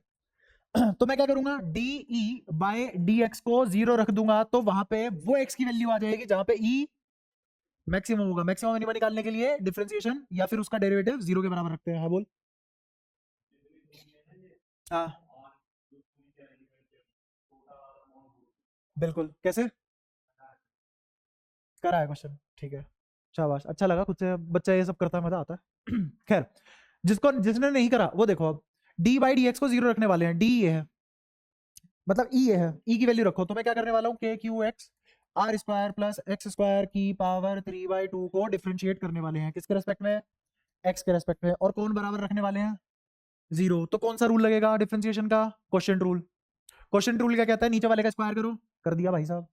तो मैं क्या करूंगा, D E bye D x को जीरो रख दूंगा, तो वहां पे वो एक्स की वैल्यू आ जाएगी जहां पे ई मैक्सिमम होगा। मैक्सिमम मिनिमम निकालने के लिए डिफरेंशिएशन या फिर उसका डेरिवेटिव जीरो के बराबर रखते हैं। हाँ बोल। हाँ बिल्कुल, कैसे करा है क्वेश्चन, ठीक है, शाबाश, अच्छा लगा, खुद से बच्चा ये सब करता है, मजा आता है। खैर, जिसने नहीं करा वो देखो, अब डी बाई डी एक्स को जीरो रखने वाले हैं, डी ये है, मतलब ई ये है, ई की वैल्यू रखो, तो मैं क्या करने वाला हूँ, K Q X R square plus X square की पावर 3/2 को डिफ्रेंशिएट करने वाले हैं, किसके रेस्पेक्ट में, एक्स के रेस्पेक्ट में, और कौन बराबर रखने वाले हैं, जीरो। तो कौन सा रूल लगेगा डिफरेंशिएशन का, क्वेश्चन रूल। क्वेश्चन रूल क्या कहता है, नीचे वाले का स्क्वायर करो, कर दिया भाई साहब,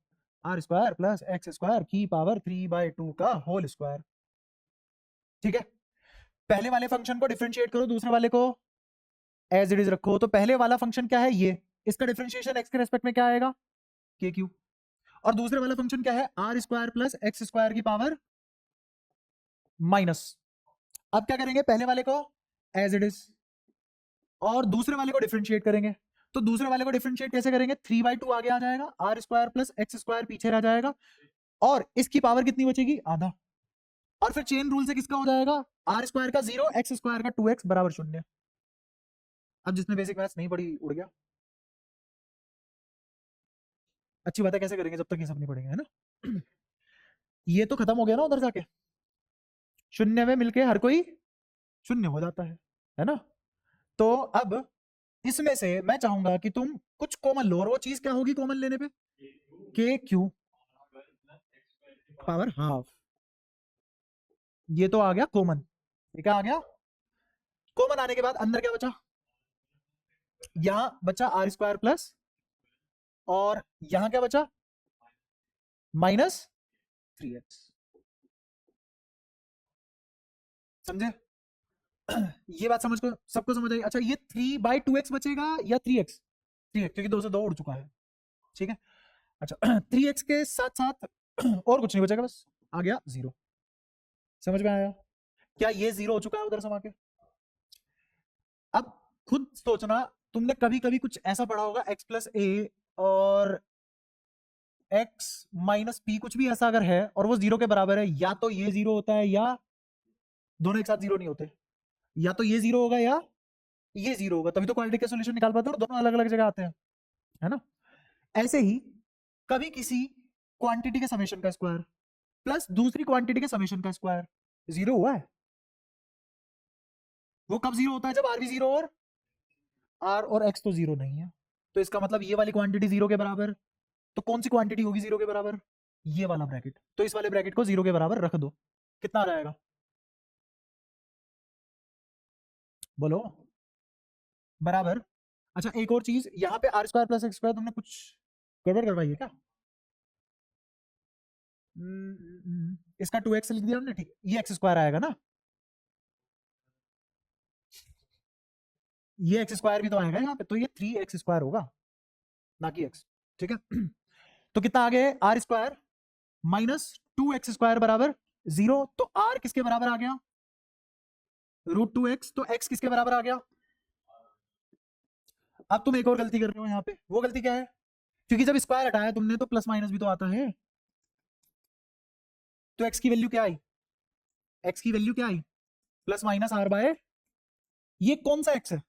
R square plus X square की पावर 3/2 का होल स्क्वायर। ठीक है, पहले वाले फंक्शन को डिफरेंशिएट करो, दूसरे वाले को एज इट इज रखो। तो पहले वाला फंक्शन क्या है, ये, इसका डिफरेंशिएशन एक्स के रेस्पेक्ट में क्या आएगा, के क्यू, और दूसरे वाला फंक्शन क्या है, R square plus X square की पावर माइनस। अब क्या करेंगे, पहले वाले को एज इट इज और दूसरे वाले को डिफरेंशिएट करेंगे। तो दूसरे वाले को डिफरेंशिएट कैसे करेंगे, 3/2 आगे आ जाएगा, R square plus X square पीछे रह जाएगा, और इसकी पावर कितनी बचेगी, आधा, और फिर चेन रूल से किसका हो जाएगा, आर स्क्वायर का 0, एक्स स्क्वायर का 2x बराबर 0। अब जिसने बेसिक मैथ्स नहीं पढ़ी उड़ गया, अच्छी बात है, कैसे करेंगे जब तक ये सब नहीं पढ़ेंगे, है ना। ये तो खत्म हो गया ना उधर जाके, शून्य में मिलके हर कोई शून्य हो जाता है ना। तो अब इसमें से मैं चाहूंगा कि तुम कुछ कॉमन लो, और वो चीज क्या होगी कॉमन लेने पे, के क्यू पावर हाफ, ये तो आ गया कॉमन, ये क्या आ गया कॉमन। आने के बाद अंदर क्या बचा, यहां बचा आर स्क्वायर प्लस, और यहां क्या बचा, -3x, समझे। ये बात समझ को सबको समझ आई। अच्छा, ये 3/2x बचेगा या 3x, 3x क्योंकि 2 से 2 उड़ चुका है, ठीक है। अच्छा, 3x के साथ साथ और कुछ नहीं बचेगा, बस आ गया 0, समझ में आया, क्या ये 0 हो चुका है उधर समा के। अब खुद सोचना, तुमने कभी कभी कुछ ऐसा पढ़ा होगा, x+a और x माइनस p, कुछ भी ऐसा अगर है और वो 0 के बराबर है, या तो ये 0 होता है, या दोनों एक साथ 0 नहीं होते, या तो ये 0 होगा या ये 0 होगा, तभी तो क्वाड्रेटिक का सॉल्यूशन निकाल पाते हो, और दोनों अलग अलग जगह आते हैं, है ना। ऐसे ही कभी किसी क्वांटिटी के समेशन का स्क्वायर प्लस दूसरी क्वांटिटी के समेशन का स्क्वायर 0 हुआ है, वो कब 0 होता है, जब आर भी 0 और आर और एक्स तो 0 नहीं है, तो इसका मतलब ये वाली क्वांटिटी 0 के बराबर, तो कौन सी क्वांटिटी होगी 0 के बराबर, ये वाला ब्रैकेट, तो इस वाले ब्रैकेट को 0 के बराबर रख दो, कितना आ जाएगा बोलो, बराबर। अच्छा, एक और चीज, यहाँ पे R square plus X square तुमने कुछ गड़बड़ करवाई है क्या, इसका 2x लिख दिया हमने, ठीक, ये एक्स स्क्वायर आएगा ना, ये एक्स स्क्वायर भी तो आएगा यहाँ पे, तो ये 3x स्क्वायर होगा ना कि x, ठीक है। तो कितना आ गया, are square minus 2x square बराबर 0, तो r किसके बराबर आ गया, √2x, तो x किसके बराबर आ गया। अब तुम एक और गलती कर रहे हो यहाँ पे, वो गलती क्या है, क्योंकि जब स्क्वायर हटाया तुमने तो प्लस माइनस भी तो आता है, तो x की वैल्यू क्या आई, x की वैल्यू क्या आई, प्लस माइनस r बाय, ये कौन सा x है,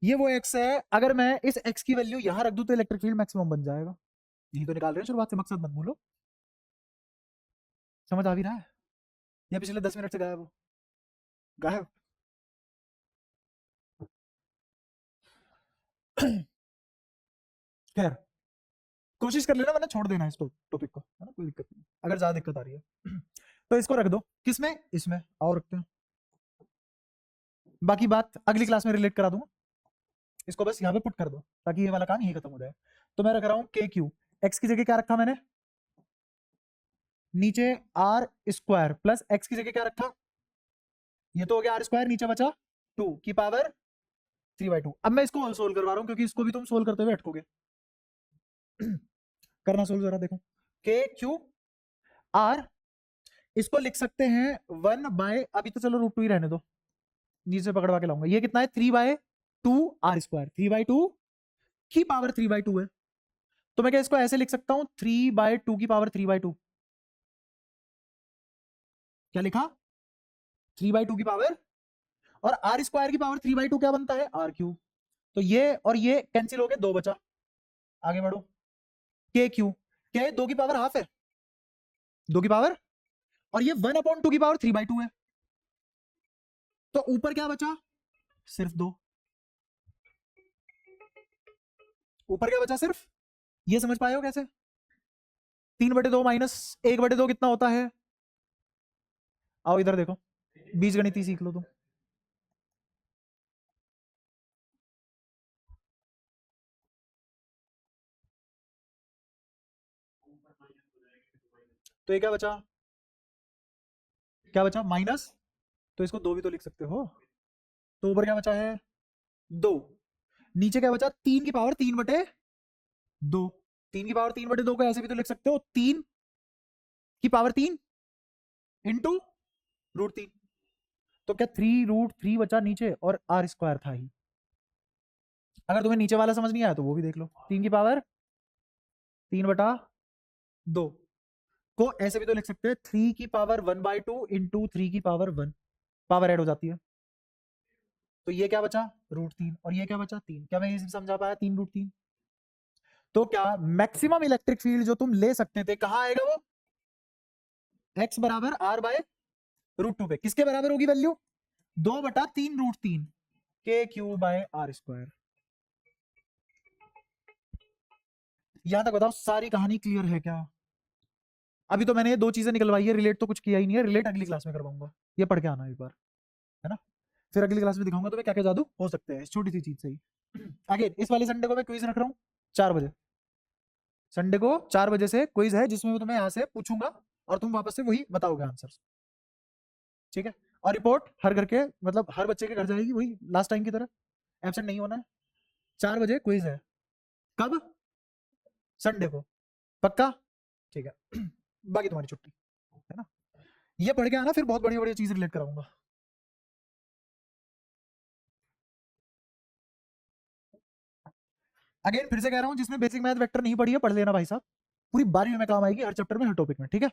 ये वो x है। अगर मैं इस x की वैल्यू यहां रख दूं तो इलेक्ट्रिक फील्ड मैक्सिमम बन जाएगा, यही तो निकाल रहे हैं शुरुआत से, मकसद मत भूलो। समझ आ भी रहा है, या पिछले 10 मिनट से गायब हो, गायब। खैर कोशिश कर लेना, वरना छोड़ देना इस टॉपिक को, है ना, कोई दिक्कत नहीं अगर ज्यादा दिक्कत आ रही है। तो इसको रख दो किसमें, इसमें, और रखते हैं, बाकी बात अगली क्लास में रिलेट करा दूंगा, इसको बस यहाँ पे पुट कर दो ताकि ये वाला काम यही खत्म हो जाए। तो मैं रख रहा हूँ के क्यू, एक्स की जगह क्या रखा मैंने, नीचे आर स्क्वायर प्लस एक्स की जगह क्या रखा, ये तो हो गया आर स्क्वायर, नीचे बचा 2 की पावर 3/2। अब मैं इसको सोल्व करवा रहा हूँ क्योंकि इसको भी तुम सोल्व करते हुए अटकोगे। करना सोल्व जरा, देखो के क्यू आर, इसको लिख सकते हैं 1/, अभी तो चलो √2 ही रहने दो, नीचे पकड़वा के लाऊंगा, ये कितना है 3/2 आर स्क्वायर, 3/2 की पावर 3/2 है, तो मैं क्या इसको ऐसे लिख सकता हूं 3/2 की पावर 3/2, क्या लिखा 3/2 की पावर, और आर स्क्वायर की पावर 3/2 क्या बनता है आर क्यू, तो ये और ये कैंसिल हो गए, 2 बचा, आगे बढ़ो, के क्यू, क्या है 2 की पावर हाफ है, 2 की पावर, और ये 1/2 की पावर 3/2 है, तो ऊपर क्या बचा, सिर्फ 2, ऊपर क्या बचा सिर्फ, ये समझ पाए हो कैसे, 3/2 माइनस 1/2 कितना होता है, आओ इधर देखो, बीजगणित सीख लो तुम। तो ये क्या बचा, क्या बचा माइनस, तो इसको 2 भी तो लिख सकते हो, तो ऊपर क्या बचा है 2, नीचे क्या बचा 3 की पावर 3/2, 3 की पावर 3/2 को ऐसे भी तो लिख सकते हो 3 की पावर 3 इंटू √3, तो क्या 3√3 बचा नीचे, और आर स्क्वायर था ही, अगर तुम्हें नीचे वाला समझ नहीं आया तो वो भी देख लो, 3 की पावर 3/2 को ऐसे भी तो लिख सकते हैं 3 की पावर 1/2 इंटू 3 की पावर 1, पावर ऐड हो जाती है, तो ये क्या बचा √3, और ये क्या बचा 3, क्या मैं ये समझा पाया 3√3। तो क्या मैक्सिमम इलेक्ट्रिक फील्ड जो तुम ले सकते थे कहां आएगा वो, x बराबर r/√2 पे, किसके बराबर होगी वैल्यू, 2/3√3 के क्यू बाय आर स्क्वायर। यहां तक बताओ सारी कहानी क्लियर है क्या, अभी तो मैंने ये 2 चीजें निकलवाई है, रिलेट तो कुछ किया ही नहीं है, रिलेट अगली क्लास में करवाऊंगा, ये पढ़ के आना एक बार, है ना, फिर अगली क्लास में दिखाऊंगा तुम्हें क्या क्या जादू हो सकते हैं इस छोटी सी चीज से ही। आगे इस वाले संडे को मैं क्विज रख रहा हूँ 4 बजे, संडे को 4 बजे से क्विज है जिसमें मैं तुम्हें यहाँ से पूछूंगा और तुम वापस से वही बताओगे आंसर, ठीक है, और रिपोर्ट हर घर के, मतलब हर बच्चे के घर जाएगी वही लास्ट टाइम की तरह, एब्सेंट नहीं होना है, 4 बजे क्विज है, कब, संडे को, पक्का, ठीक है। बाकी तुम्हारी छुट्टी, है ना, ये पढ़ के आना, फिर बहुत बढ़िया बढ़िया चीज रिलेट कराऊंगा। अगेन फिर से कह रहा हूँ जिसने बेसिक मैथ वेक्टर नहीं पढ़ी है पढ़ लेना भाई साहब, पूरी 12वीं में काम आएगी, हर चैप्टर में हर टॉपिक में, ठीक है।